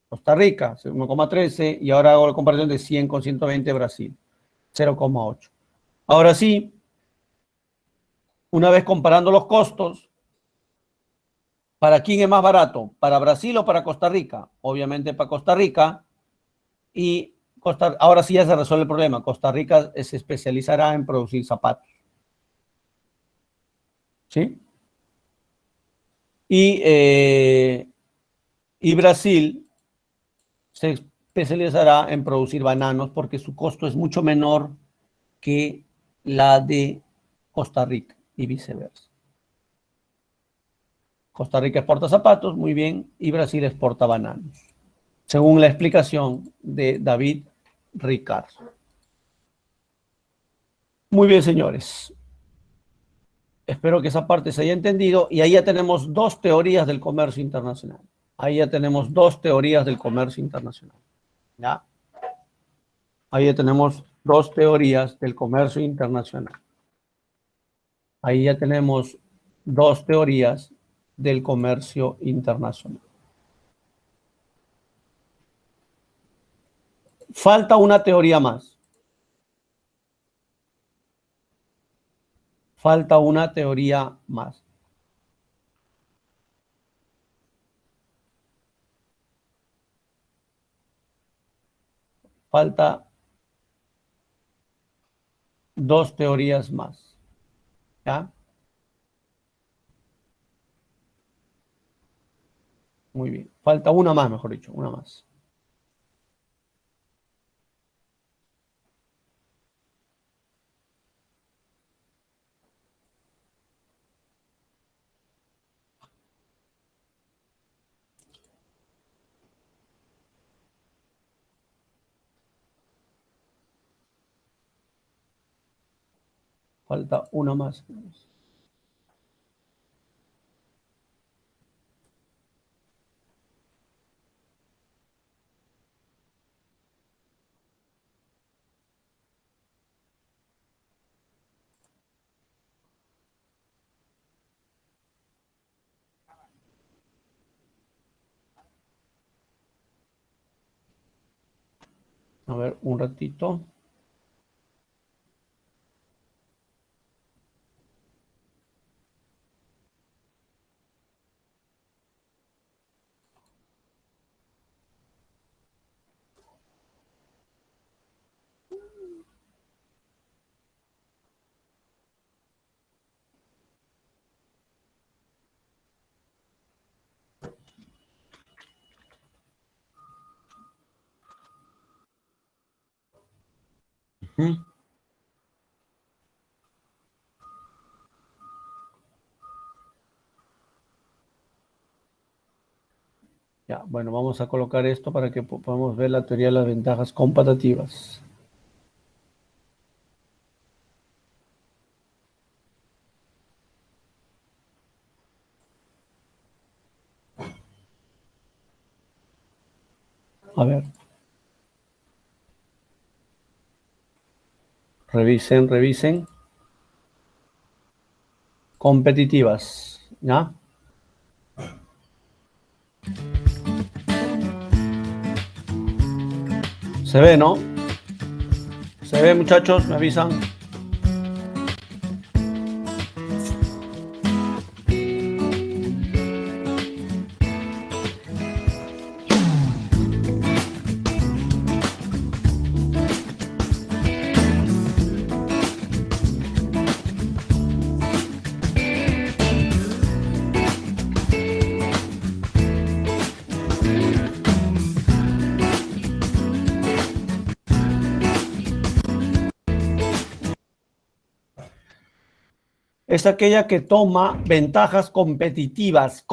Costa Rica, 1,13. Y ahora hago la comparación de 100 con 120 Brasil. 0,8. Ahora sí, una vez comparando los costos, ¿para quién es más barato? ¿Para Brasil o para Costa Rica? Obviamente para Costa Rica. Y ahora sí ya se resuelve el problema. Costa Rica se especializará en producir zapatos. ¿Sí? Y Brasil se especializará en producir bananos porque su costo es mucho menor que la de Costa Rica y viceversa. Costa Rica exporta zapatos, muy bien, y Brasil exporta bananos, según la explicación de David Ricardo. Muy bien, señores. Espero que esa parte se haya entendido y ahí ya tenemos dos teorías del comercio internacional. Ahí ya tenemos dos teorías del comercio internacional. ¿Ya? Ahí ya tenemos dos teorías del comercio internacional. Ahí ya tenemos dos teorías del comercio internacional. Falta una teoría más. Falta una teoría más. Falta dos teorías más. ¿Ya? Muy bien. Falta una más, mejor dicho, una más. Falta una más. A ver, un ratito. Ya, bueno, vamos a colocar esto para que podamos ver la teoría de las ventajas comparativas. A ver. Revisen, revisen. Competitivas, ¿ya? Se ve, ¿no? Se ve, muchachos, me avisan. Es aquella que toma ventajas competitivas,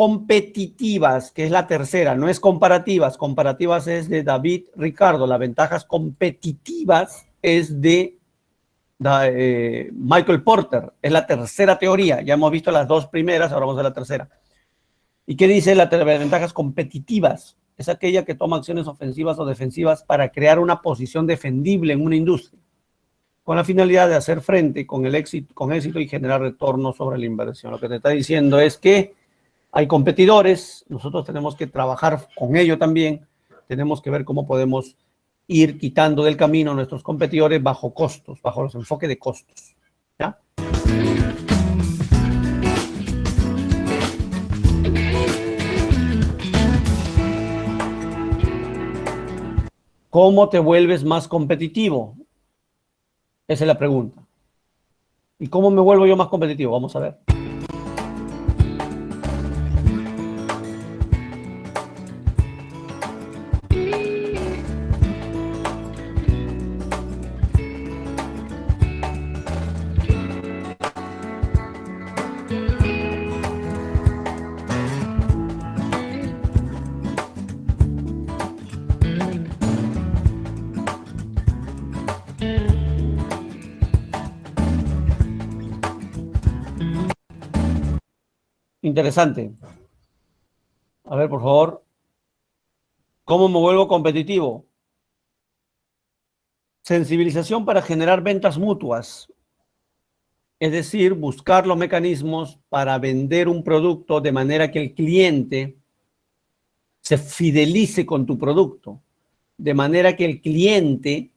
que es la tercera, no es comparativas. Comparativas es de David Ricardo, las ventajas competitivas es de Michael Porter, es la tercera teoría. Ya hemos visto las dos primeras, ahora vamos a la tercera. ¿Y qué dice las ventajas competitivas? Es aquella que toma acciones ofensivas o defensivas para crear una posición defendible en una industria, con la finalidad de hacer frente con éxito y generar retorno sobre la inversión. Lo que te está diciendo es que hay competidores, nosotros tenemos que trabajar con ello también, tenemos que ver cómo podemos ir quitando del camino a nuestros competidores bajo costos, bajo los enfoques de costos. ¿Ya? ¿Cómo te vuelves más competitivo? Esa es la pregunta. ¿Y cómo me vuelvo yo más competitivo? Vamos a ver. Interesante. A ver, por favor. ¿Cómo me vuelvo competitivo? Sensibilización para generar ventas mutuas. Es decir, buscar los mecanismos para vender un producto de manera que el cliente se fidelice con tu producto. De manera que el cliente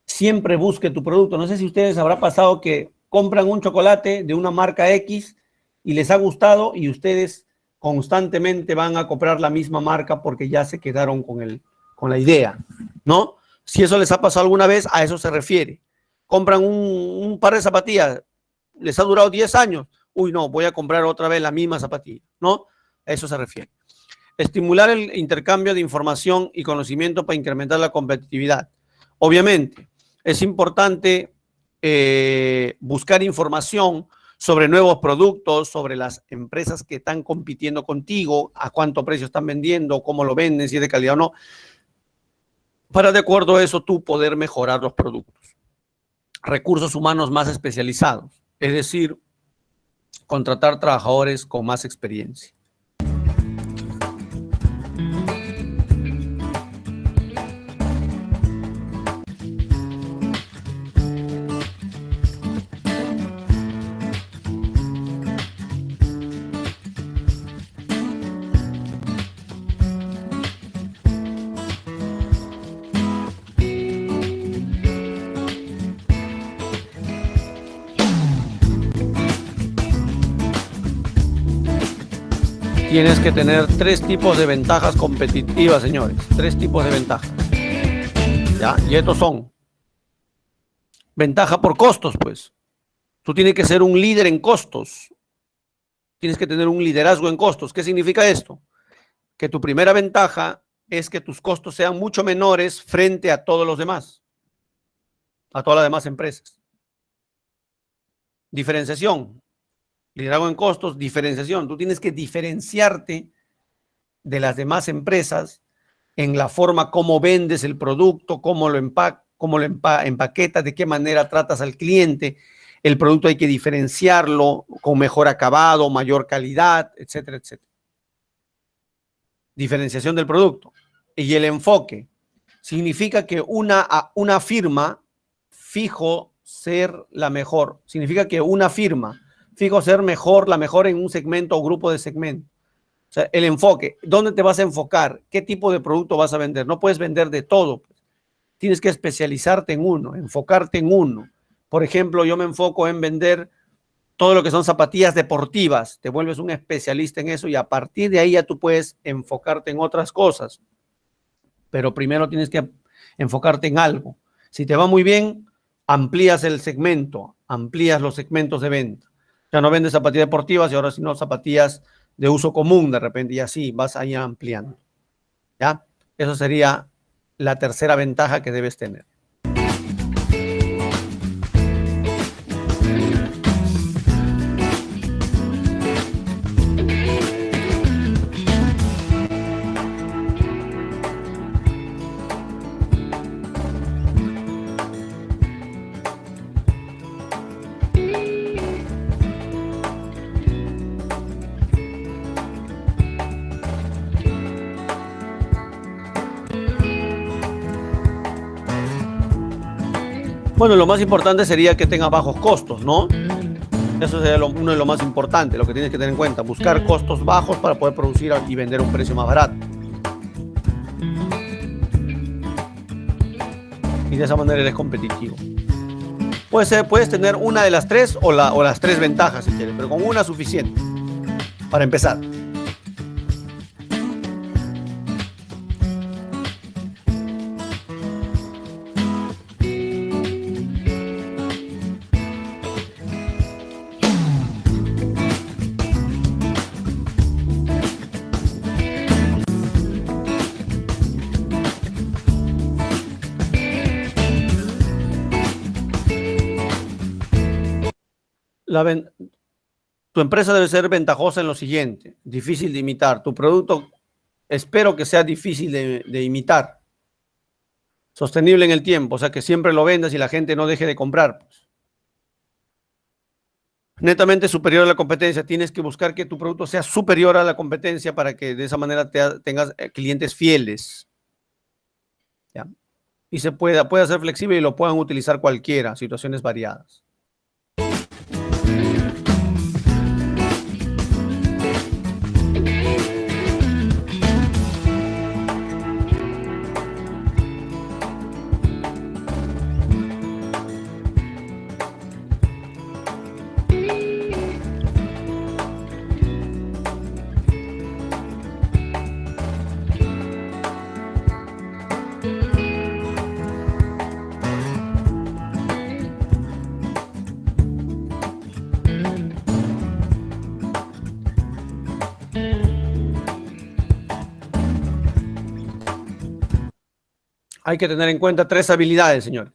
siempre busque tu producto. No sé si a ustedes habrá pasado que compran un chocolate de una marca X y les ha gustado y ustedes constantemente van a comprar la misma marca porque ya se quedaron con la idea, ¿no? Si eso les ha pasado alguna vez, a eso se refiere. Compran un par de zapatillas, les ha durado 10 años, uy, no, voy a comprar otra vez la misma zapatilla, ¿no? A eso se refiere. Estimular el intercambio de información y conocimiento para incrementar la competitividad. Obviamente, es importante buscar información sobre nuevos productos, sobre las empresas que están compitiendo contigo, a cuánto precio están vendiendo, cómo lo venden, si es de calidad o no, para de acuerdo a eso tú poder mejorar los productos. Recursos humanos más especializados, es decir, contratar trabajadores con más experiencia. Tienes que tener 3 tipos de ventajas competitivas, señores. 3 tipos de ventajas. ¿Ya? Y estos son. Ventaja por costos, pues. Tú tienes que ser un líder en costos. Tienes que tener un liderazgo en costos. ¿Qué significa esto? Que tu primera ventaja es que tus costos sean mucho menores frente a todos los demás. A todas las demás empresas. Diferenciación. Liderazgo en costos, diferenciación. Tú tienes que diferenciarte de las demás empresas en la forma como vendes el producto, cómo lo empaquetas, de qué manera tratas al cliente. El producto hay que diferenciarlo con mejor acabado, mayor calidad, etcétera, etcétera. Diferenciación del producto. Y el enfoque significa que una firma fijo ser la mejor. Significa que una firma fijo ser mejor, la mejor en un segmento o grupo de segmentos. O sea, el enfoque, ¿dónde te vas a enfocar? ¿Qué tipo de producto vas a vender? No puedes vender de todo. Tienes que especializarte en uno, enfocarte en uno. Por ejemplo, yo me enfoco en vender todo lo que son zapatillas deportivas. Te vuelves un especialista en eso y a partir de ahí ya tú puedes enfocarte en otras cosas. Pero primero tienes que enfocarte en algo. Si te va muy bien, amplías el segmento, amplías los segmentos de venta. Ya no vendes zapatillas deportivas y ahora sino zapatillas de uso común de repente y así vas ahí ampliando. ¿Ya? Eso sería la tercera ventaja que debes tener. Bueno, lo más importante sería que tenga bajos costos, ¿no? Eso sería uno de lo más importante, lo que tienes que tener en cuenta. Buscar costos bajos para poder producir y vender a un precio más barato. Y de esa manera eres competitivo. Puedes tener una de las tres o las tres ventajas si quieres, pero con una suficiente para empezar. Tu empresa debe ser ventajosa en lo siguiente, difícil de imitar. Tu producto, espero que sea difícil de imitar. Sostenible en el tiempo, o sea, que siempre lo vendas y la gente no deje de comprar. Netamente superior a la competencia. Tienes que buscar que tu producto sea superior a la competencia para que de esa manera tengas clientes fieles. ¿Ya? Y pueda ser flexible y lo puedan utilizar cualquiera, situaciones variadas. Hay que tener en cuenta tres habilidades, señores.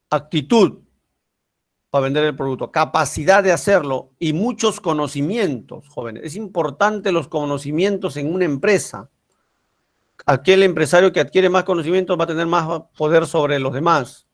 Actitud para vender el producto, capacidad de hacerlo y muchos conocimientos, jóvenes. Es importante los conocimientos en una empresa. Aquel empresario que adquiere más conocimientos va a tener más poder sobre los demás.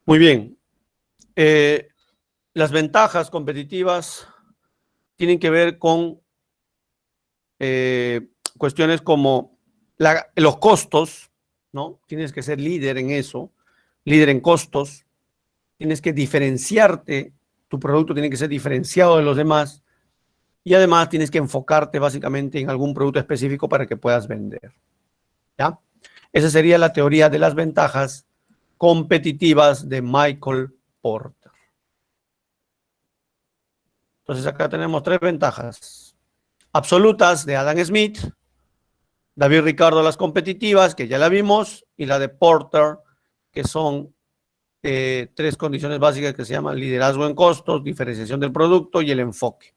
Muy bien. Las ventajas competitivas tienen que ver con cuestiones como los costos, ¿no? Tienes que ser líder en eso, líder en costos, tienes que diferenciarte, tu producto tiene que ser diferenciado de los demás y además tienes que enfocarte básicamente en algún producto específico para que puedas vender, ¿ya? Esa sería la teoría de las ventajas competitivas de Michael Porter. Entonces acá tenemos 3 ventajas absolutas de Adam Smith, David Ricardo las competitivas, que ya la vimos, y la de Porter, que son 3 condiciones básicas que se llaman liderazgo en costos, diferenciación del producto y el enfoque.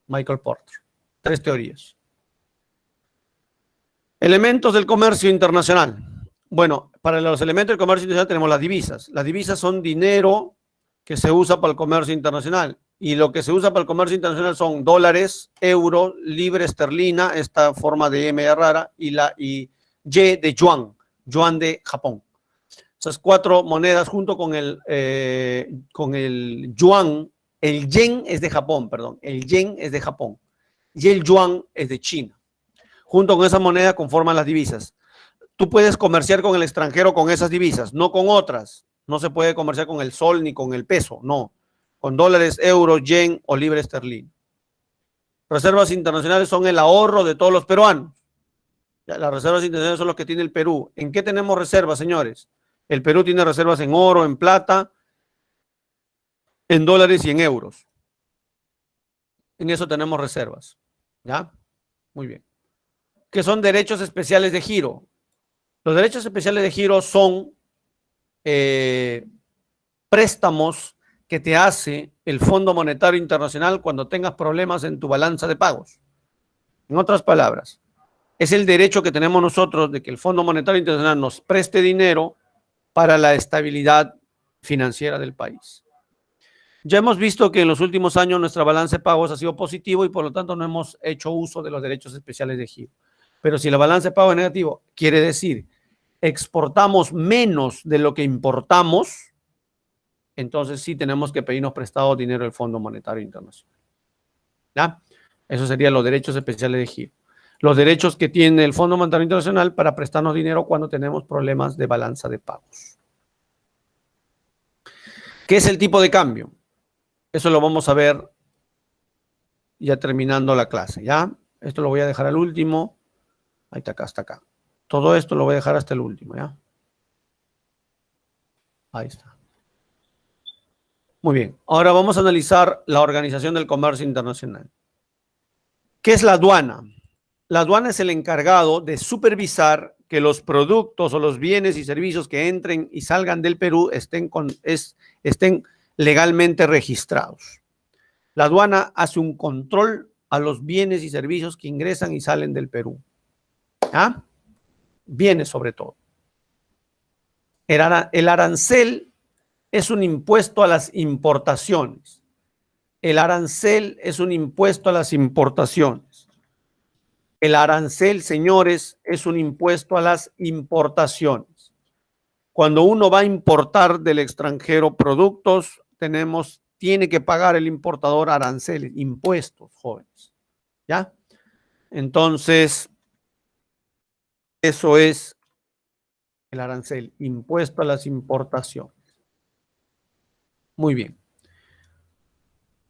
Michael Porter. 3 teorías. Elementos del comercio internacional. Bueno, para los elementos del comercio internacional tenemos las divisas. Las divisas son dinero que se usa para el comercio internacional. Y lo que se usa para el comercio internacional son dólares, euro, libra esterlina, esta forma de M rara, y Y de yuan, yuan de Japón. Esas 4 monedas junto con el yuan, el yen es de Japón, perdón, el yen es de Japón y el yuan es de China. Junto con esa moneda conforman las divisas. Tú puedes comerciar con el extranjero con esas divisas, no con otras. No se puede comerciar con el sol ni con el peso, no. Con dólares, euros, yen o libra esterlina. Reservas internacionales son el ahorro de todos los peruanos. Ya, las reservas internacionales son los que tiene el Perú. ¿En qué tenemos reservas, señores? El Perú tiene reservas en oro, en plata, en dólares y en euros. En eso tenemos reservas. ¿Ya? Muy bien. ¿Qué son derechos especiales de giro? Los derechos especiales de giro son préstamos que te hace el Fondo Monetario Internacional cuando tengas problemas en tu balanza de pagos. En otras palabras, es el derecho que tenemos nosotros de que el Fondo Monetario Internacional nos preste dinero para la estabilidad financiera del país. Ya hemos visto que en los últimos años nuestra balanza de pagos ha sido positivo y por lo tanto no hemos hecho uso de los derechos especiales de giro. Pero si la balanza de pago es negativo, quiere decir exportamos menos de lo que importamos, entonces sí tenemos que pedirnos prestado dinero del Fondo Monetario Internacional. ¿Ya? Esos serían los derechos especiales de giro. Los derechos que tiene el Fondo Monetario Internacional para prestarnos dinero cuando tenemos problemas de balanza de pagos. ¿Qué es el tipo de cambio? Eso lo vamos a ver ya terminando la clase, ¿ya? Esto lo voy a dejar al último. Ahí está acá, hasta acá. Todo esto lo voy a dejar hasta el último, ¿ya? Ahí está. Muy bien. Ahora vamos a analizar la Organización del Comercio Internacional. ¿Qué es la aduana? La aduana es el encargado de supervisar que los productos o los bienes y servicios que entren y salgan del Perú estén legalmente registrados. La aduana hace un control a los bienes y servicios que ingresan y salen del Perú. ¿Ah? Bienes sobre todo. El arancel es un impuesto a las importaciones. El arancel es un impuesto a las importaciones. El arancel, señores, es un impuesto a las importaciones. Cuando uno va a importar del extranjero productos, tiene que pagar el importador aranceles, impuestos, jóvenes. ¿Ya? Entonces, eso es el arancel, impuesto a las importaciones. Muy bien.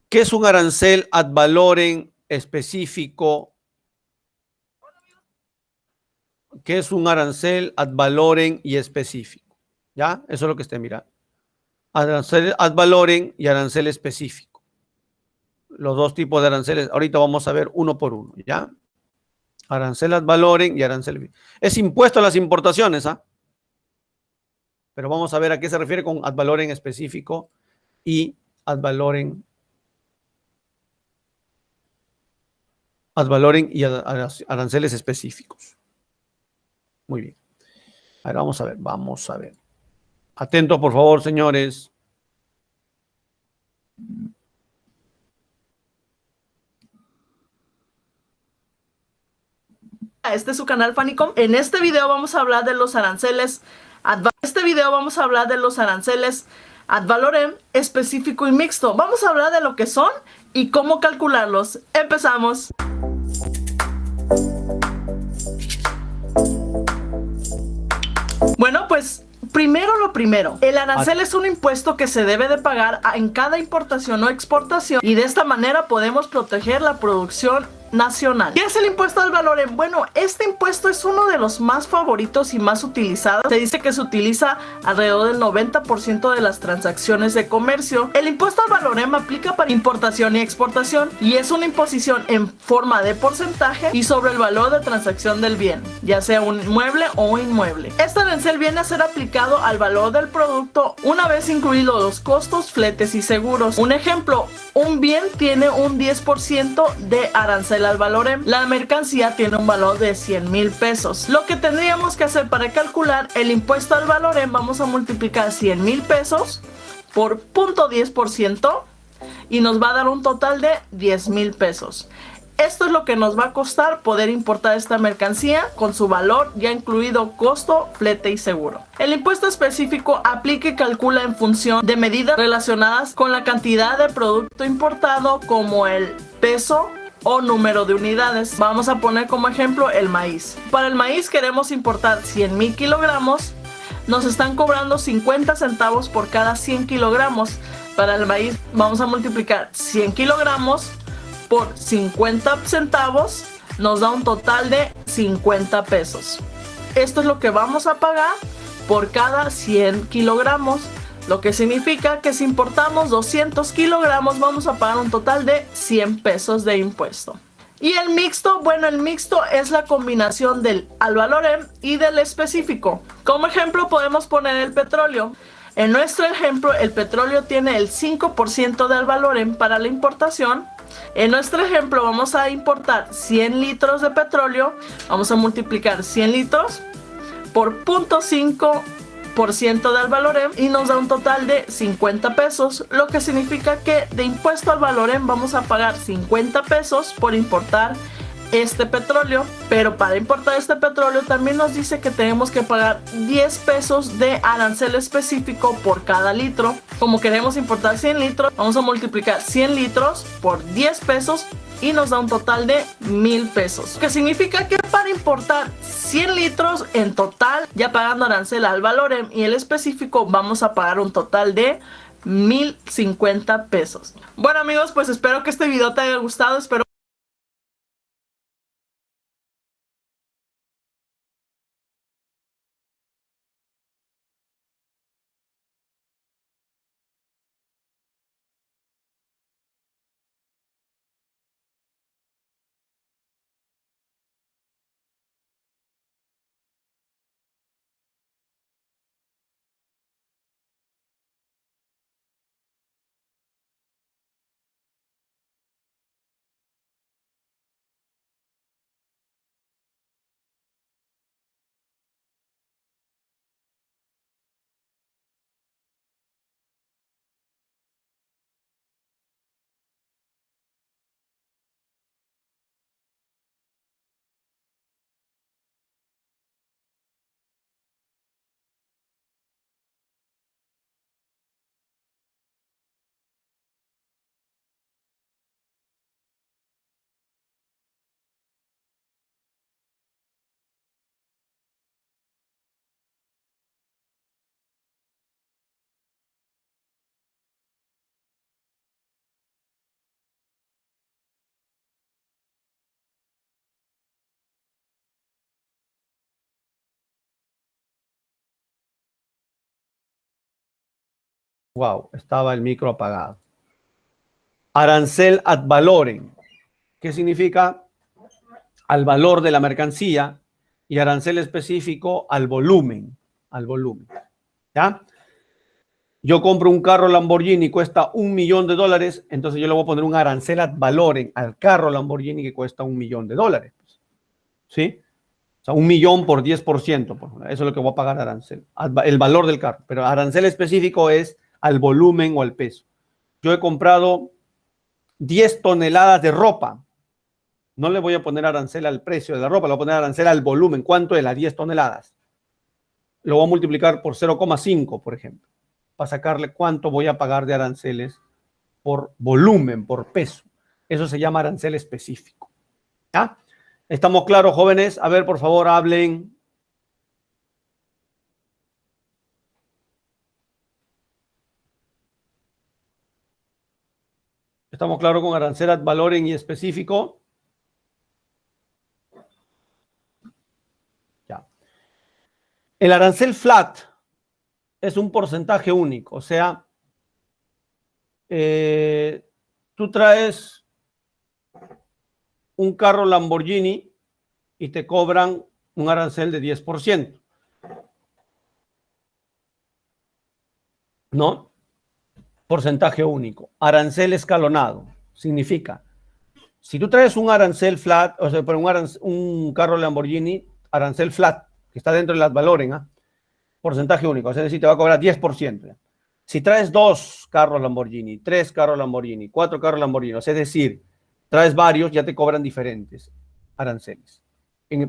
¿Qué es un arancel ad valorem específico? ¿Qué es un arancel ad valorem y específico? ¿Ya? Eso es lo que usted mira. Arancel ad valorem y arancel específico. Los dos tipos de aranceles. Ahorita vamos a ver uno por uno, ¿ya? Arancel ad valorem y arancel. Es impuesto a las importaciones, ¿ah? Pero vamos a ver a qué se refiere con ad valorem específico y ad valorem y aranceles específicos. Muy bien. A ver, vamos a ver. Atentos, por favor, señores.
Este es su canal Fanicom. En este video vamos a hablar de los aranceles ad valorem específico y mixto. Vamos a hablar de lo que son y cómo calcularlos. Empezamos. Bueno, pues primero lo primero, el arancel es un impuesto que se debe de pagar en cada importación o exportación y de esta manera podemos proteger la producción nacional. ¿Qué es el impuesto al valor? Bueno, este impuesto es uno de los más favoritos y más utilizados. Se dice que se utiliza alrededor del 90% de las transacciones de comercio. El impuesto al valor aplica para importación y exportación y es una imposición en forma de porcentaje y sobre el valor de transacción del bien, ya sea un mueble o inmueble. Este arancel viene a ser aplicado al valor del producto una vez incluidos los costos, fletes y seguros. Un ejemplo, un bien tiene un 10% de arancel al valor. La mercancía tiene un valor de 100,000 pesos. Lo que tendríamos que hacer para calcular el impuesto al valor, vamos a multiplicar 100,000 pesos por 0.10% y nos va a dar un total de 10,000 pesos. Esto es lo que nos va a costar poder importar esta mercancía con su valor ya incluido costo, flete y seguro. El impuesto específico aplica y calcula en función de medidas relacionadas con la cantidad de producto importado como el peso o número de unidades. Vamos a poner como ejemplo el maíz. Para el maíz queremos importar 100,000 kilogramos. Nos están cobrando 50 centavos por cada 100 kilogramos. Para el maíz vamos a multiplicar 100 kilogramos por 50 centavos. Nos da un total de 50 pesos. Esto es lo que vamos a pagar por cada 100 kilogramos. Lo que significa que si importamos 200 kilogramos vamos a pagar un total de 100 pesos de impuesto. Y el mixto, bueno, el mixto es la combinación del al valor y del específico. Como ejemplo podemos poner el petróleo. En nuestro ejemplo el petróleo tiene el 5% del valor para la importación. En nuestro ejemplo vamos a importar 100 litros de petróleo. Vamos a multiplicar 100 litros por 0.5% del valor y nos da un total de 50 pesos, lo que significa que de impuesto al valor vamos a pagar 50 pesos por importar este petróleo. Pero para importar este petróleo también nos dice que tenemos que pagar 10 pesos de arancel específico por cada litro. Como queremos importar 100 litros, vamos a multiplicar 100 litros por 10 pesos y nos da un total de 1,000 pesos. Que significa que para importar 100 litros en total, ya pagando arancel al valor y el específico, vamos a pagar un total de 1,050 pesos. Bueno amigos, pues espero que este video te haya gustado. Espero
Wow, estaba el micro apagado. Arancel ad valorem. ¿Qué significa? Al valor de la mercancía, y arancel específico al volumen. Al volumen. ¿Ya? Yo compro un carro Lamborghini y cuesta $1.000.000, entonces yo le voy a poner un arancel ad valorem al carro Lamborghini que cuesta $1.000.000. ¿Sí? O sea, 1.000.000 por 10%. Eso es lo que voy a pagar arancel. El valor del carro. Pero arancel específico es al volumen o al peso. Yo he comprado 10 toneladas de ropa. No le voy a poner arancel al precio de la ropa, le voy a poner arancel al volumen. ¿Cuánto es las 10 toneladas? Lo voy a multiplicar por 0,5, por ejemplo, para sacarle cuánto voy a pagar de aranceles por volumen, por peso. Eso se llama arancel específico. ¿Ya? ¿Estamos claros, jóvenes? A ver, por favor, hablen. ¿Estamos claros con arancel ad valorem y específico? Ya. El arancel flat es un porcentaje único, o sea, tú traes un carro Lamborghini y te cobran un arancel de 10%. ¿No? Porcentaje único. Arancel escalonado significa, si tú traes un arancel flat, o sea, un carro Lamborghini, arancel flat, que está dentro de las valores, ¿eh? Porcentaje único, es decir, te va a cobrar 10%. Si traes 2 carros Lamborghini, 3 carros Lamborghini, 4 carros Lamborghini, es decir, traes varios, ya te cobran diferentes aranceles.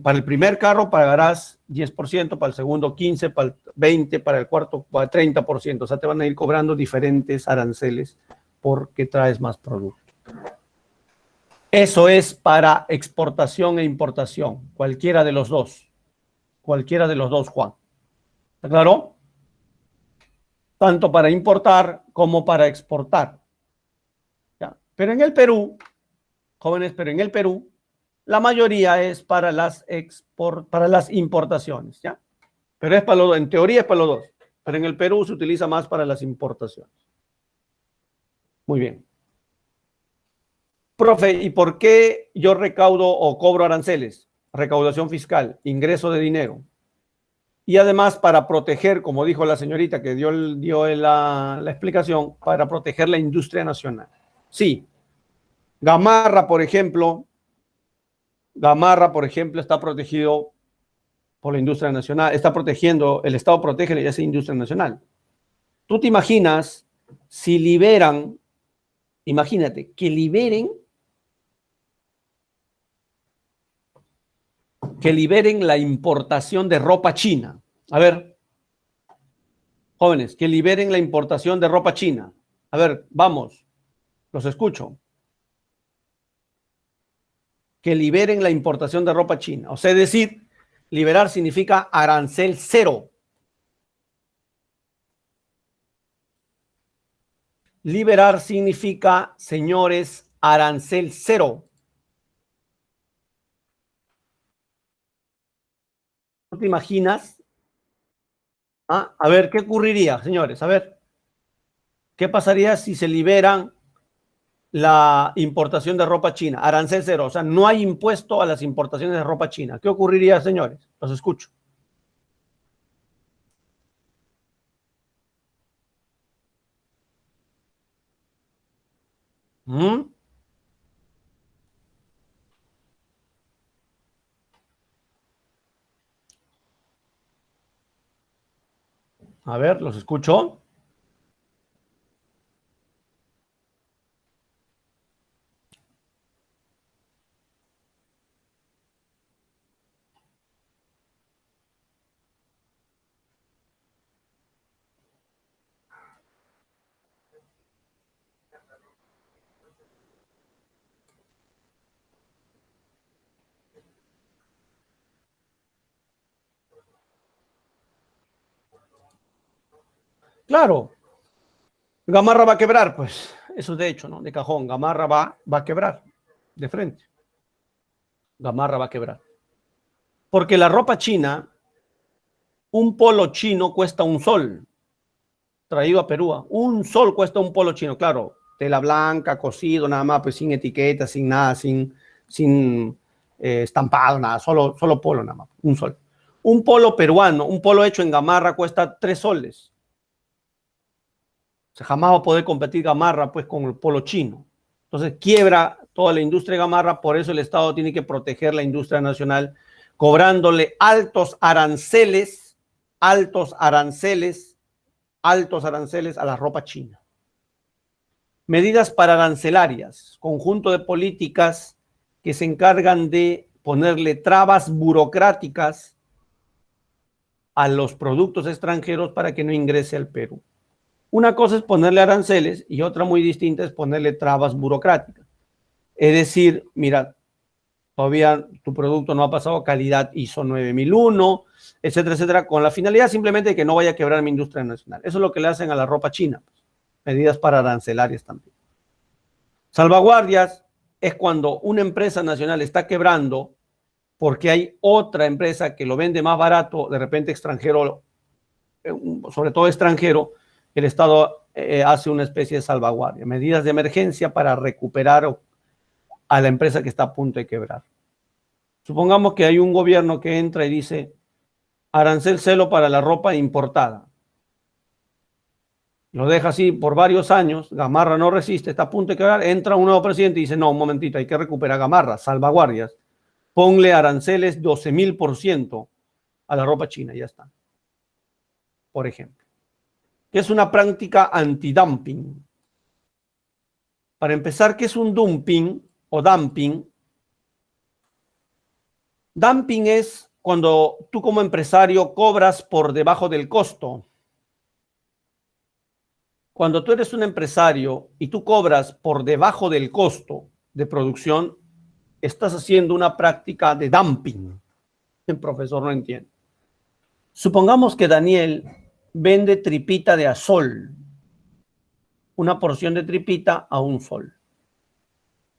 Para el primer carro pagarás 10%, para el segundo 15%, para el 20%, para el cuarto 30%. O sea, te van a ir cobrando diferentes aranceles porque traes más producto. Eso es para exportación e importación, cualquiera de los dos. Cualquiera de los dos, Juan. ¿Está claro? Tanto para importar como para exportar. ¿Ya? Pero en el Perú, jóvenes, la mayoría es para las importaciones, ¿ya? Pero es para los, en teoría es para los dos, pero en el Perú se utiliza más para las importaciones. Muy bien. Profe, ¿y por qué yo recaudo o cobro aranceles? Recaudación fiscal, ingreso de dinero. Y además para proteger, como dijo la señorita que dio la explicación, para proteger la industria nacional. Sí. Gamarra, por ejemplo, está protegido por la industria nacional, está protegiendo, el Estado protege esa industria nacional. ¿Tú te imaginas si liberan, imagínate, que liberen la importación de ropa china? A ver, jóvenes, que liberen la importación de ropa china. A ver, vamos, los escucho. Que liberen la importación de ropa china. O sea, es decir, liberar significa arancel cero. Liberar significa, señores, arancel cero. ¿No te imaginas? ¿Ah? A ver, ¿qué ocurriría, señores? A ver, ¿qué pasaría si se liberan la importación de ropa china? Arancel cero, o sea, no hay impuesto a las importaciones de ropa china. ¿Qué ocurriría, señores? Los escucho. A ver, los escucho. Claro, Gamarra va a quebrar, pues, eso de hecho, ¿no? De cajón, Gamarra va a quebrar, de frente. Gamarra va a quebrar. Porque la ropa china, un polo chino cuesta un sol, traído a Perú. Un sol cuesta un polo chino, claro, tela blanca, cosido, nada más, pues sin etiqueta, sin nada, sin estampado, nada, solo polo nada más, un sol. Un polo peruano, un polo hecho en Gamarra cuesta 3 soles. O sea, jamás va a poder competir Gamarra pues con el polo chino. Entonces quiebra toda la industria de Gamarra, por eso el Estado tiene que proteger la industria nacional, cobrándole altos aranceles a la ropa china. Medidas pararancelarias, conjunto de políticas que se encargan de ponerle trabas burocráticas a los productos extranjeros para que no ingrese al Perú. Una cosa es ponerle aranceles y otra muy distinta es ponerle trabas burocráticas. Es decir, mira, todavía tu producto no ha pasado calidad ISO 9001, etcétera, etcétera, con la finalidad simplemente de que no vaya a quebrar mi industria nacional. Eso es lo que le hacen a la ropa china. Medidas para arancelarias también. Salvaguardias es cuando una empresa nacional está quebrando porque hay otra empresa que lo vende más barato, de repente extranjero, sobre todo extranjero, el Estado hace una especie de salvaguardia, medidas de emergencia para recuperar a la empresa que está a punto de quebrar. Supongamos que hay un gobierno que entra y dice arancel cero para la ropa importada. Lo deja así por varios años, Gamarra no resiste, está a punto de quebrar, entra un nuevo presidente y dice, no, un momentito, hay que recuperar Gamarra, salvaguardias, ponle aranceles 12,000% a la ropa china, ya está. Por ejemplo, que es una práctica antidumping. Para empezar, ¿qué es un dumping o dumping? Dumping es cuando tú como empresario cobras por debajo del costo. Cuando tú eres un empresario y tú cobras por debajo del costo de producción, estás haciendo una práctica de dumping. El profesor no entiende. Supongamos que Daniel vende tripita de a sol, una porción de tripita a un sol,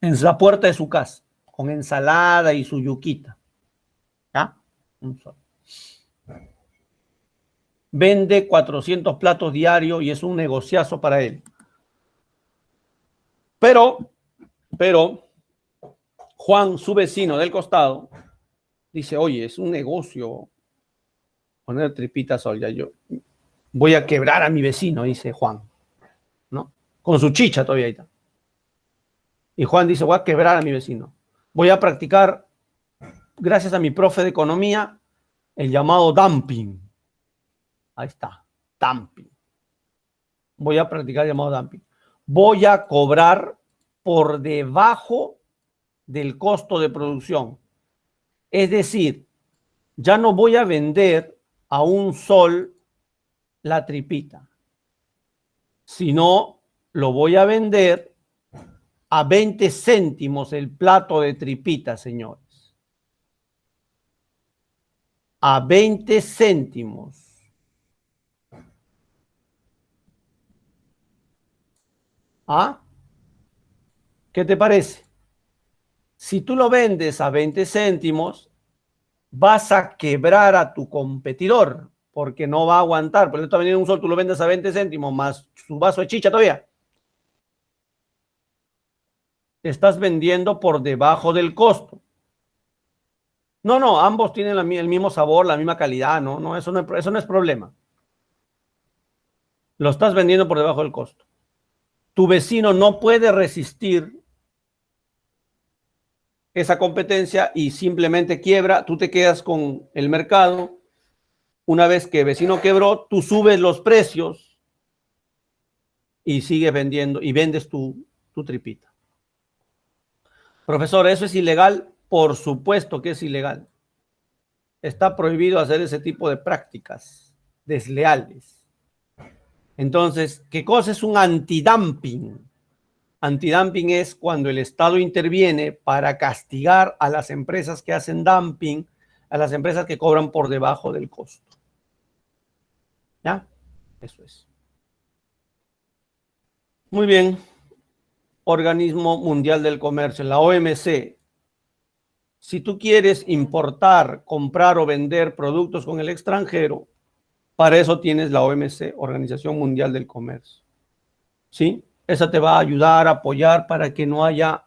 en la puerta de su casa, con ensalada y su yuquita. ¿Ya? Un sol. Vende 400 platos diarios y es un negociazo para él. Pero, Juan, su vecino del costado, dice, oye, es un negocio poner tripita a sol. Ya yo voy a quebrar a mi vecino, dice Juan, ¿no? Con su chicha todavía ahí está. Y Juan dice, voy a quebrar a mi vecino. Voy a practicar, gracias a mi profe de economía, el llamado dumping. Ahí está, dumping. Voy a practicar el llamado dumping. Voy a cobrar por debajo del costo de producción. Es decir, ya no voy a vender a un sol la tripita, sino lo voy a vender a 20 céntimos el plato de tripita, señores. A 20 céntimos. ¿Ah? ¿Qué te parece? Si tú lo vendes a 20 céntimos, vas a quebrar a tu competidor porque no va a aguantar. Porque tú estás vendiendo un sol, tú lo vendes a 20 céntimos más su vaso de chicha todavía. Estás vendiendo por debajo del costo. No, ambos tienen el mismo sabor, la misma calidad, no, eso no es problema. Lo estás vendiendo por debajo del costo. Tu vecino no puede resistir esa competencia y simplemente quiebra, tú te quedas con el mercado. Una vez que el vecino quebró, tú subes los precios y sigues vendiendo y vendes tu tripita. Profesor, ¿eso es ilegal? Por supuesto que es ilegal. Está prohibido hacer ese tipo de prácticas desleales. Entonces, ¿qué cosa es un antidumping? Antidumping es cuando el Estado interviene para castigar a las empresas que hacen dumping, a las empresas que cobran por debajo del costo. ¿Ya? Eso es. Muy bien. Organismo Mundial del Comercio, la OMC. Si tú quieres importar, comprar o vender productos con el extranjero, para eso tienes la OMC, Organización Mundial del Comercio. ¿Sí? Esa te va a ayudar a apoyar para que no haya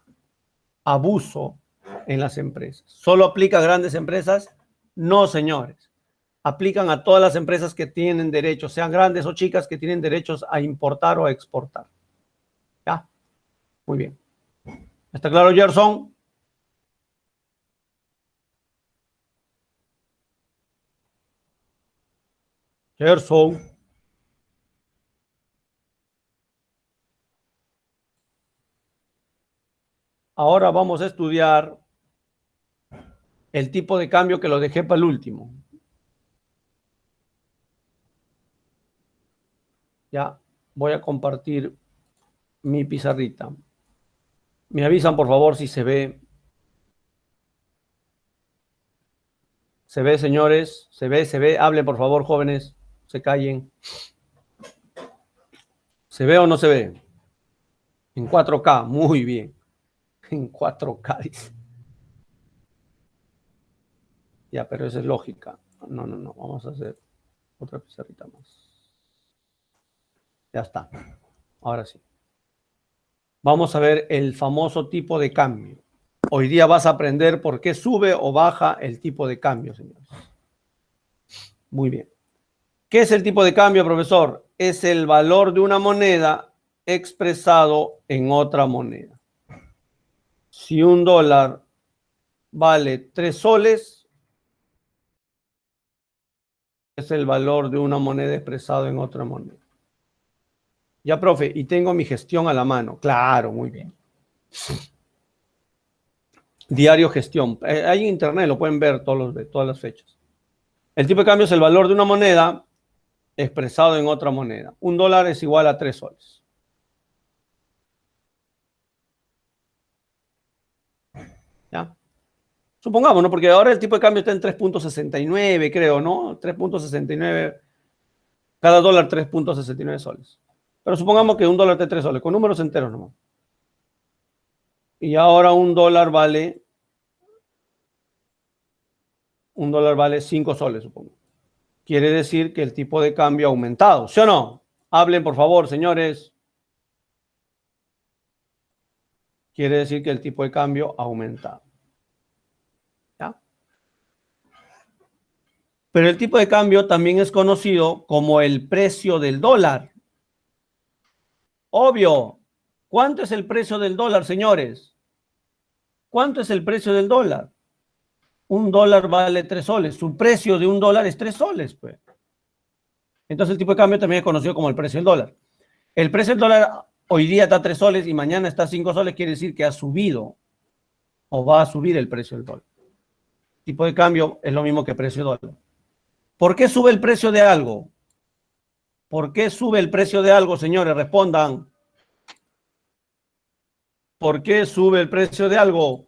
abuso en las empresas. ¿Solo aplica a grandes empresas? No, señores. Aplican a todas las empresas que tienen derechos, sean grandes o chicas, que tienen derechos a importar o a exportar. ¿Ya? Muy bien. ¿Está claro, Gerson? Gerson. Ahora vamos a estudiar el tipo de cambio que lo dejé para el último. Ya voy a compartir mi pizarrita. Me avisan, por favor, si se ve ¿Se ve, señores? ¿Se ve? ¿Se ve? Hablen, por favor, jóvenes. Se callen. ¿Se ve o no se ve? En 4K, muy bien. En 4K, dice. Ya, pero esa es lógica. No. Vamos a hacer otra pizarrita más. Ya está. Ahora sí. Vamos a ver el famoso tipo de cambio. Hoy día vas a aprender por qué sube o baja el tipo de cambio, señores. Muy bien. ¿Qué es el tipo de cambio, profesor? Es el valor de una moneda expresado en otra moneda. Si un dólar vale 3 soles, es el valor de una moneda expresado en otra moneda. Ya, profe, y tengo mi gestión a la mano. Claro, muy bien. Diario gestión. Hay en internet, lo pueden ver todas las fechas. El tipo de cambio es el valor de una moneda expresado en otra moneda. Un dólar es igual a 3 soles. ¿Ya? Supongamos, ¿no? Porque ahora el tipo de cambio está en 3.69, creo, ¿no? 3.69. Cada dólar 3.69 soles. Pero supongamos que un dólar de 3 soles, con números enteros nomás. Y ahora un dólar vale 5 soles, supongo. Quiere decir que el tipo de cambio ha aumentado, ¿sí o no? Hablen, por favor, señores. Quiere decir que el tipo de cambio ha aumentado. ¿Ya? Pero el tipo de cambio también es conocido como el precio del dólar. Obvio. ¿Cuánto es el precio del dólar, señores? ¿Cuánto es el precio del dólar? Un dólar vale 3 soles. Su precio de un dólar es 3 soles, pues. Entonces el tipo de cambio también es conocido como el precio del dólar. El precio del dólar hoy día está 3 soles y mañana está 5 soles, quiere decir que ha subido o va a subir el precio del dólar. El tipo de cambio es lo mismo que precio del dólar. ¿Por qué sube el precio de algo? ¿Por qué sube el precio de algo, señores? Respondan. ¿Por qué sube el precio de algo?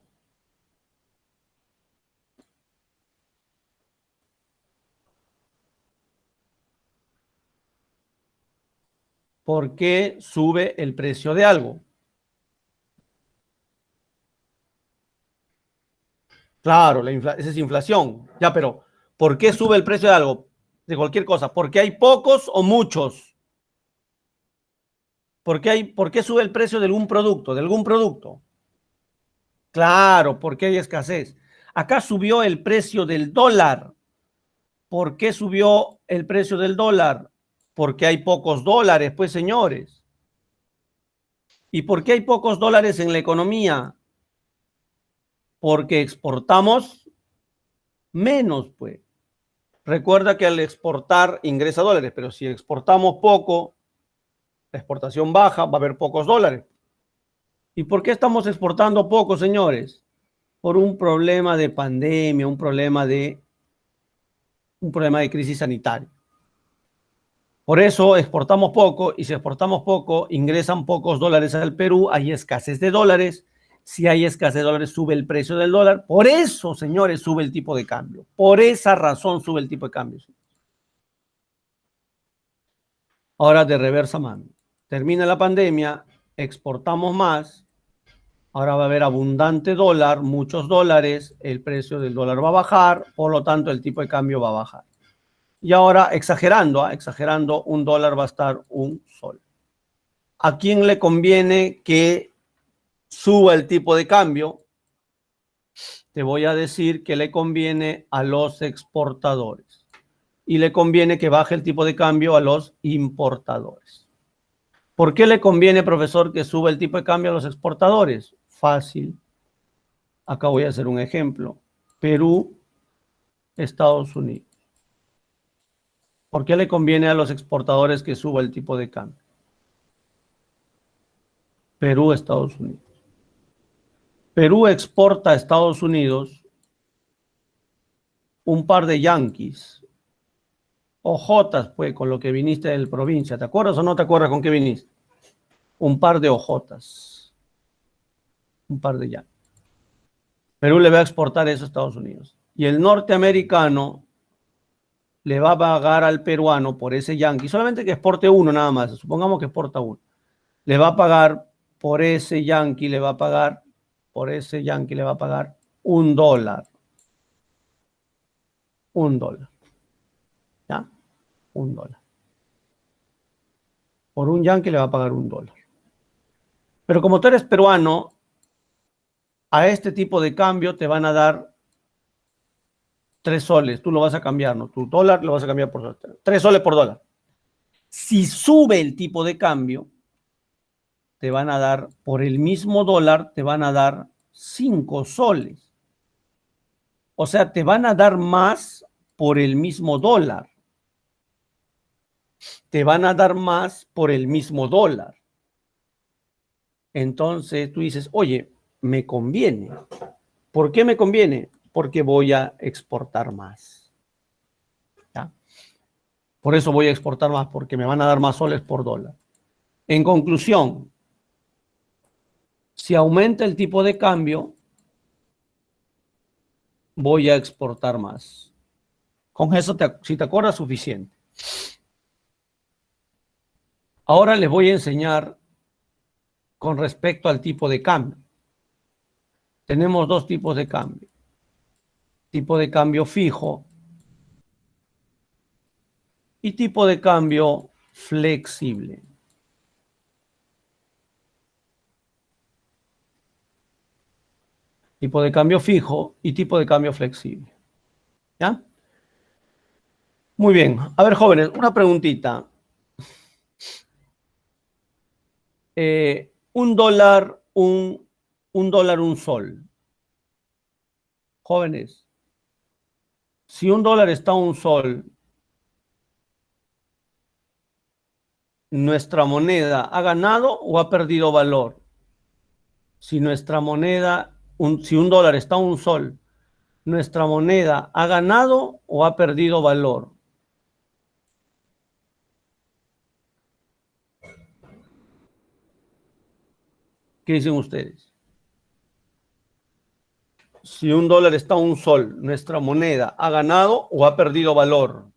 ¿Por qué sube el precio de algo? Claro, esa es inflación. Ya, pero ¿por qué sube el precio de algo? De cualquier cosa. ¿Porque hay pocos o muchos? ¿Por qué sube el precio de algún producto? ¿De algún producto? Claro, porque hay escasez. Acá subió el precio del dólar. ¿Por qué subió el precio del dólar? Porque hay pocos dólares, pues, señores. ¿Y por qué hay pocos dólares en la economía? Porque exportamos menos, pues. Recuerda que al exportar ingresa dólares, pero si exportamos poco, la exportación baja, va a haber pocos dólares. ¿Y por qué estamos exportando poco, señores? Por un problema de pandemia, un problema de crisis sanitaria. Por eso exportamos poco, y si exportamos poco, ingresan pocos dólares al Perú, hay escasez de dólares. Si hay escasez de dólares, sube el precio del dólar. Por eso, señores, sube el tipo de cambio. Por esa razón sube el tipo de cambio. Ahora de reversa mano. Termina la pandemia, exportamos más. Ahora va a haber abundante dólar, muchos dólares, el precio del dólar va a bajar, por lo tanto el tipo de cambio va a bajar. Y ahora, exagerando, un dólar va a estar 1 sol. ¿A quién le conviene que suba el tipo de cambio? Te voy a decir que le conviene a los exportadores. Y le conviene que baje el tipo de cambio a los importadores. ¿Por qué le conviene, profesor, que suba el tipo de cambio a los exportadores? Fácil. Acá voy a hacer un ejemplo. Perú, Estados Unidos. ¿Por qué le conviene a los exportadores que suba el tipo de cambio? Perú, Estados Unidos. Perú exporta a Estados Unidos un par de yanquis. Ojotas, pues, con lo que viniste de la provincia. ¿Te acuerdas o no te acuerdas con qué viniste? Un par de ojotas. Un par de yanquis. Perú le va a exportar eso a Estados Unidos. y el norteamericano le va a pagar al peruano por ese yanqui, solamente que exporte uno nada más, supongamos que exporta uno, le va a pagar por ese yanqui, le va a pagar $1. $1. ¿Ya? $1. Por un yanqui le va a pagar $1. Pero como tú eres peruano, a este tipo de cambio te van a dar 3 soles. Tú lo vas a cambiar, ¿no? Tu dólar lo vas a cambiar por 3 soles por dólar. Si sube el tipo de cambio, te van a dar, por el mismo dólar, te van a dar 5 soles. O sea, te van a dar más por el mismo dólar. Te van a dar más por el mismo dólar. Entonces tú dices, oye, me conviene. ¿Por qué me conviene? Porque voy a exportar más. ¿Ya? Por eso voy a exportar más, porque me van a dar más soles por dólar. En conclusión, si aumenta el tipo de cambio, voy a exportar más. Con eso, si te acuerdas, suficiente. Ahora les voy a enseñar con respecto al tipo de cambio. Tenemos 2 tipos de cambio. Tipo de cambio fijo y tipo de cambio flexible. Tipo de cambio fijo y tipo de cambio flexible. ¿Ya? Muy bien. A ver, jóvenes, una preguntita. $1, $1, $1. Jóvenes, si $1 está a $1, ¿nuestra moneda ha ganado o ha perdido valor? Si nuestra moneda, si $1 está a $1, ¿nuestra moneda ha ganado o ha perdido valor? ¿Qué dicen ustedes? Si $1 está a $1, ¿nuestra moneda ha ganado o ha perdido valor?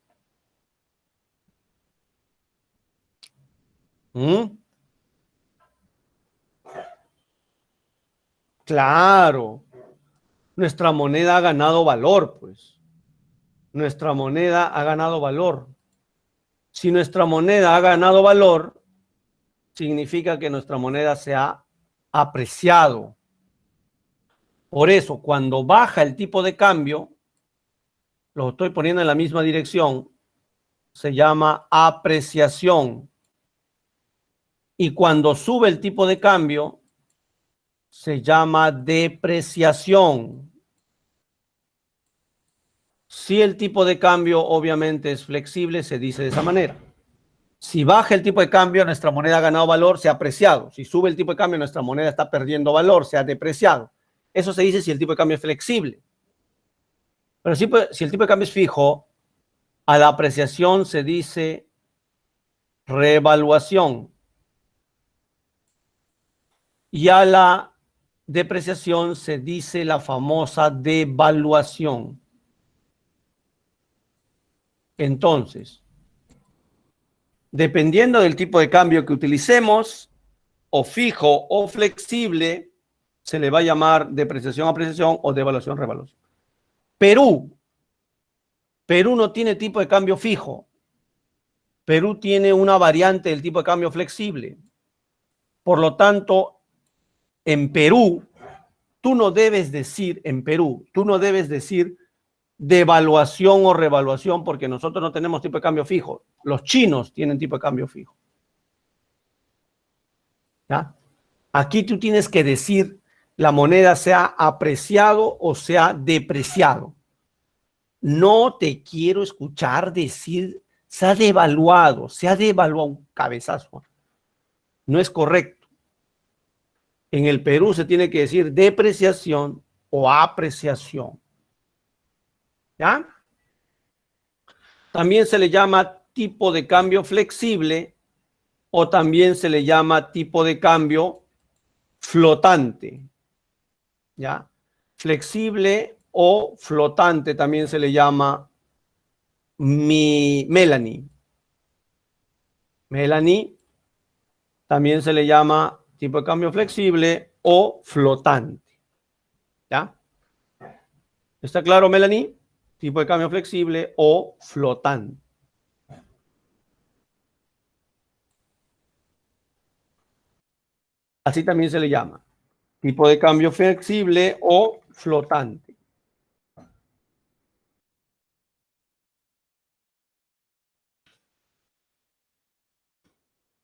Claro, nuestra moneda ha ganado valor, pues. Nuestra moneda ha ganado valor. Si nuestra moneda ha ganado valor, significa que nuestra moneda se ha apreciado. Por eso, cuando baja el tipo de cambio, lo estoy poniendo en la misma dirección, se llama apreciación. Y cuando sube el tipo de cambio, se llama depreciación. Si el tipo de cambio obviamente es flexible, se dice de esa manera. Si baja el tipo de cambio, nuestra moneda ha ganado valor, se ha apreciado. Si sube el tipo de cambio, nuestra moneda está perdiendo valor, se ha depreciado. Eso se dice si el tipo de cambio es flexible. Pero si el tipo de cambio es fijo, a la apreciación se dice revaluación. Y a la depreciación se dice la famosa devaluación. Entonces, dependiendo del tipo de cambio que utilicemos, o fijo o flexible, se le va a llamar depreciación, apreciación o devaluación, revaluación. Perú no tiene tipo de cambio fijo. Perú tiene una variante del tipo de cambio flexible. Por lo tanto, en Perú, tú no debes decir devaluación o revaluación, porque nosotros no tenemos tipo de cambio fijo. Los chinos tienen tipo de cambio fijo. ¿Ya? Aquí tú tienes que decir la moneda se ha apreciado o se ha depreciado. No te quiero escuchar decir se ha devaluado un cabezazo. No es correcto. En el Perú se tiene que decir depreciación o apreciación. ¿Ya? También se le llama tipo de cambio flexible o también se le llama tipo de cambio flotante. ¿Ya? Flexible o flotante también se le llama Melanie. Melanie también se le llama tipo de cambio flexible o flotante. ¿Ya? ¿Está claro, Melanie? Tipo de cambio flexible o flotante. Así también se le llama. Tipo de cambio flexible o flotante.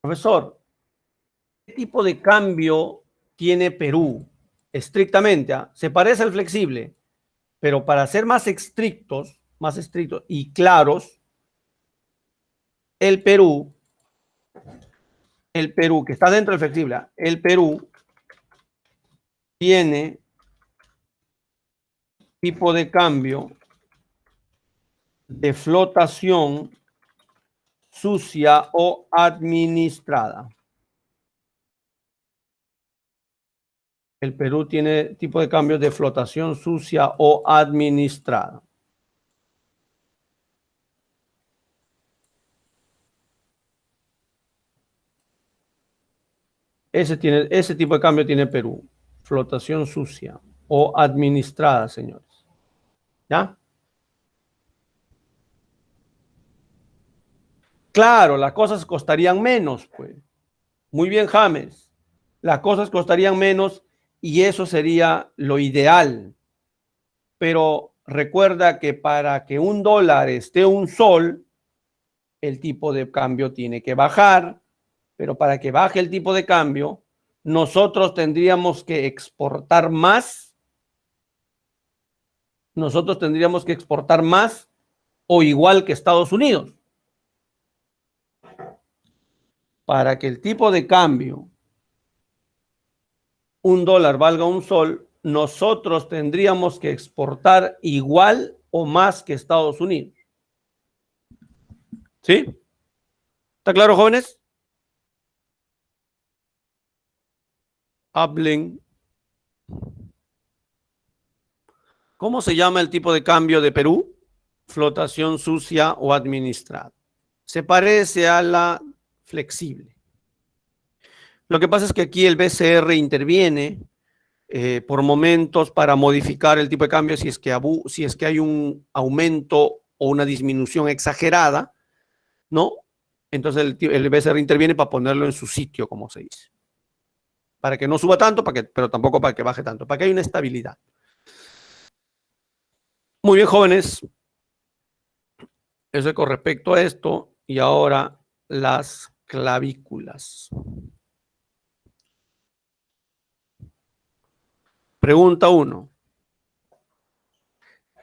Profesor, ¿qué tipo de cambio tiene Perú? Estrictamente, ¿ah? Se parece al flexible, pero para ser más estrictos y claros, el Perú, que está dentro del flexible, ¿ah? El Perú tiene tipo de cambio de flotación sucia o administrada. El Perú tiene tipo de cambio de flotación sucia o administrada. Ese tipo de cambio tiene Perú. Flotación sucia o administrada, señores. ¿Ya? Claro, las cosas costarían menos, pues. Muy bien, James. Las cosas costarían menos y eso sería lo ideal. Pero recuerda que para que un dólar esté un sol, el tipo de cambio tiene que bajar. Pero para que baje el tipo de cambio, nosotros tendríamos que exportar más. Nosotros tendríamos que exportar más o igual que Estados Unidos. Para que el tipo de cambio, un dólar valga un sol, nosotros tendríamos que exportar igual o más que Estados Unidos. ¿Sí? ¿Está claro, jóvenes? Hablen. ¿Cómo se llama el tipo de cambio de Perú? Flotación sucia o administrada. Se parece a la flexible. Lo que pasa es que aquí el BCR interviene por momentos para modificar el tipo de cambio si es que hay un aumento o una disminución exagerada, ¿no? Entonces el BCR interviene para ponerlo en su sitio, como se dice. Para que no suba tanto, pero tampoco para que baje tanto, para que haya una estabilidad. Muy bien, jóvenes. Eso es con respecto a esto. Y ahora las clavículas. Pregunta 1.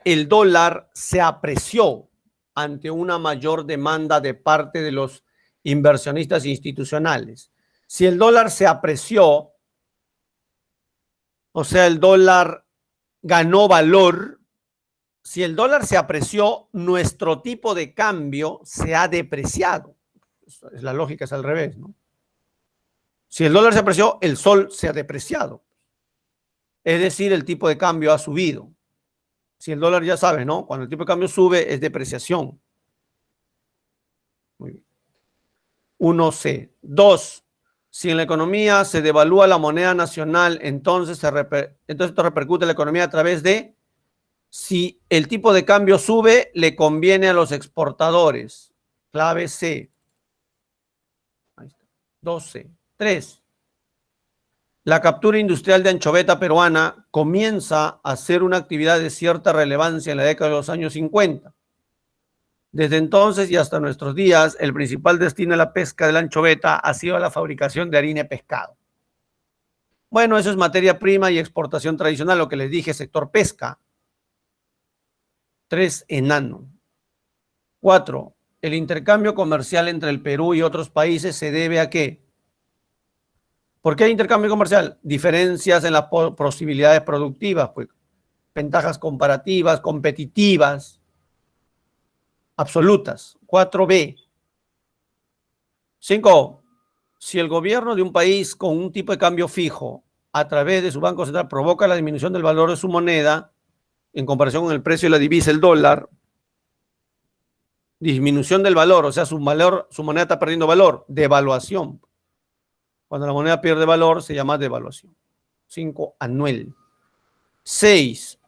El dólar se apreció ante una mayor demanda de parte de los inversionistas institucionales. Si el dólar se apreció, o sea, el dólar ganó valor, si el dólar se apreció, nuestro tipo de cambio se ha depreciado. La lógica es al revés, ¿no? Si el dólar se apreció, el sol se ha depreciado. Es decir, el tipo de cambio ha subido. Si el dólar, ya sabes, ¿no? Cuando el tipo de cambio sube, es depreciación. Muy bien. 1C. 2. Si en la economía se devalúa la moneda nacional, entonces esto repercute en la economía a través de, si el tipo de cambio sube, le conviene a los exportadores. Clave C. Ahí está. 2C. 3. La captura industrial de anchoveta peruana comienza a ser una actividad de cierta relevancia en la década de los años 50. Desde entonces y hasta nuestros días, el principal destino de la pesca de la anchoveta ha sido la fabricación de harina de pescado. Bueno, eso es materia prima y exportación tradicional, lo que les dije, sector pesca. 3, enano. 4, el intercambio comercial entre el Perú y otros países se debe a ¿qué? ¿Por qué hay intercambio comercial? Diferencias en las posibilidades productivas, pues, ventajas comparativas, competitivas, absolutas. 4B. 5. Si el gobierno de un país con un tipo de cambio fijo a través de su Banco Central provoca la disminución del valor de su moneda, en comparación con el precio de la divisa, el dólar, disminución del valor, o sea, su moneda está perdiendo valor, devaluación. Cuando la moneda pierde valor se llama devaluación. 5, anuel. 6,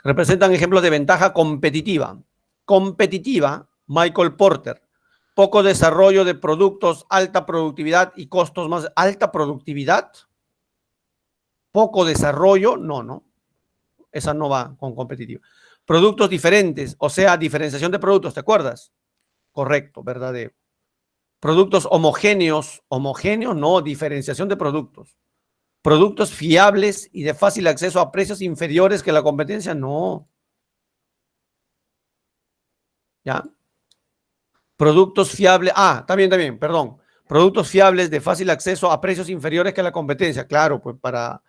representan ejemplos de ventaja competitiva. Competitiva, Michael Porter. Poco desarrollo de productos, alta productividad y costos más. ¿Alta productividad? Poco desarrollo, no. Esa no va con competitiva. Productos diferentes, o sea, diferenciación de productos, ¿te acuerdas? Correcto, verdadero. Productos homogéneos, no, diferenciación de productos. Productos fiables y de fácil acceso a precios inferiores que la competencia, no. ¿Ya? Productos fiables, también, perdón. Productos fiables de fácil acceso a precios inferiores que la competencia, claro, pues para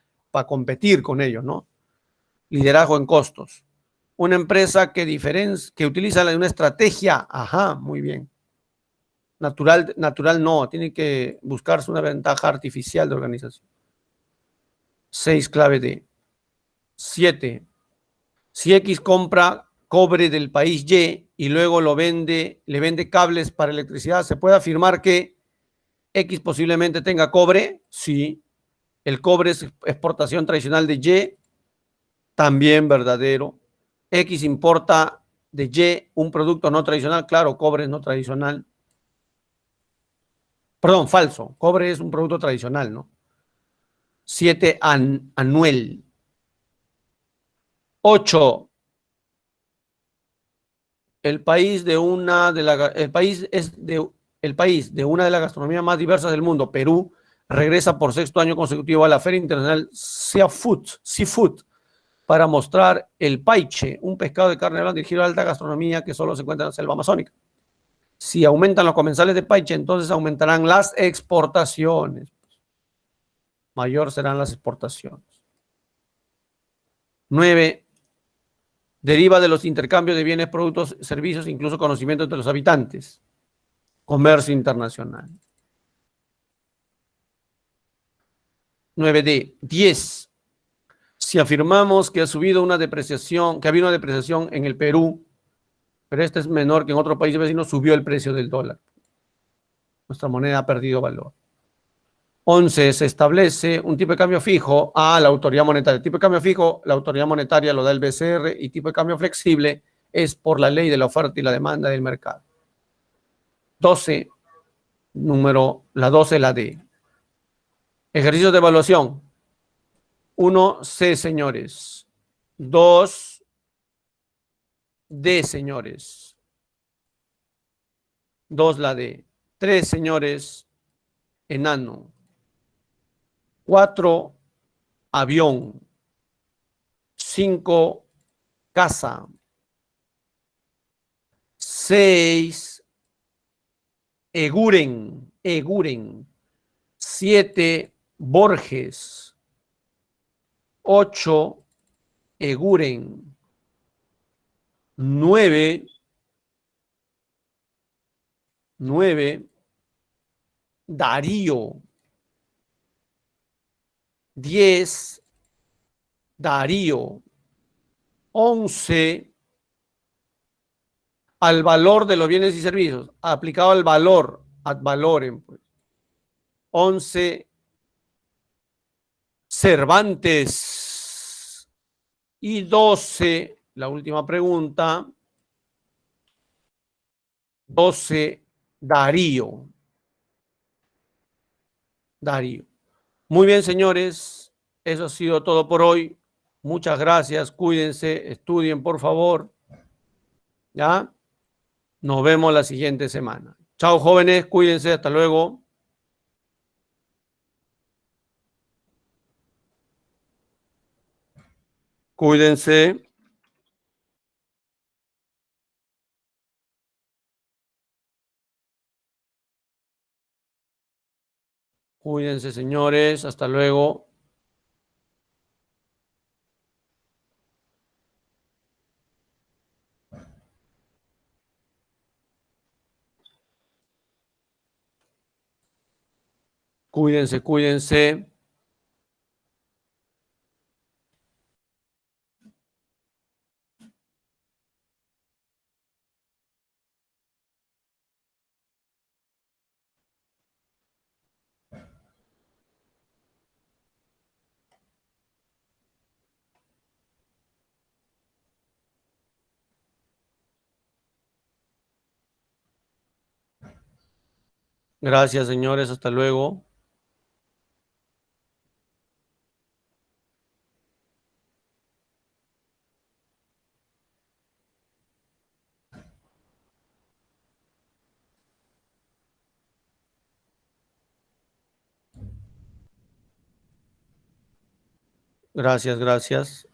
competir con ellos, ¿no? Liderazgo en costos. Una empresa que utiliza una estrategia, muy bien. Natural no, tiene que buscarse una ventaja artificial de organización. 6, clave D. 7. Si X compra cobre del país Y luego le vende cables para electricidad, ¿se puede afirmar que X posiblemente tenga cobre? Sí. El cobre es exportación tradicional de Y, también verdadero. X importa de Y un producto no tradicional, claro, cobre es no tradicional. Perdón, falso. Cobre es un producto tradicional, ¿no? 7, anuel. 8. El país de una de las gastronomías más diversas del mundo, Perú, regresa por 6º año consecutivo a la Feria Internacional Seafood para mostrar el paiche, un pescado de carne blanca dirigido a alta gastronomía que solo se encuentra en la selva amazónica. Si aumentan los comensales de paiche, entonces aumentarán las exportaciones. Mayor serán las exportaciones. 9. Deriva de los intercambios de bienes, productos, servicios, incluso conocimientos de los habitantes. Comercio internacional. 9D. 10. Si afirmamos que ha habido una depreciación en el Perú, pero esta es menor que en otro país vecino, subió el precio del dólar. Nuestra moneda ha perdido valor. 11. Se establece un tipo de cambio fijo a la autoridad monetaria. El tipo de cambio fijo, la autoridad monetaria lo da el BCR, y tipo de cambio flexible es por la ley de la oferta y la demanda del mercado. 12. La 12, la D. Ejercicios de evaluación. 1, C, señores. 2, D, señores. 2, la D. 3, señores, enano. 4, avión. 5, casa. 6, Eguren. 7, Borges. 8, Eguren. 9, Darío. 10, Darío. 11, al valor de los bienes y servicios, aplicado al valor, ad valorem, pues. 11, Cervantes. Y 12, la última pregunta, 12, Darío. Muy bien, señores, eso ha sido todo por hoy. Muchas gracias, cuídense, estudien, por favor. ¿Ya? Nos vemos la siguiente semana. Chao, jóvenes, cuídense, hasta luego. Cuídense. Cuídense, señores, hasta luego. Cuídense. Gracias, señores. Hasta luego. Gracias, gracias.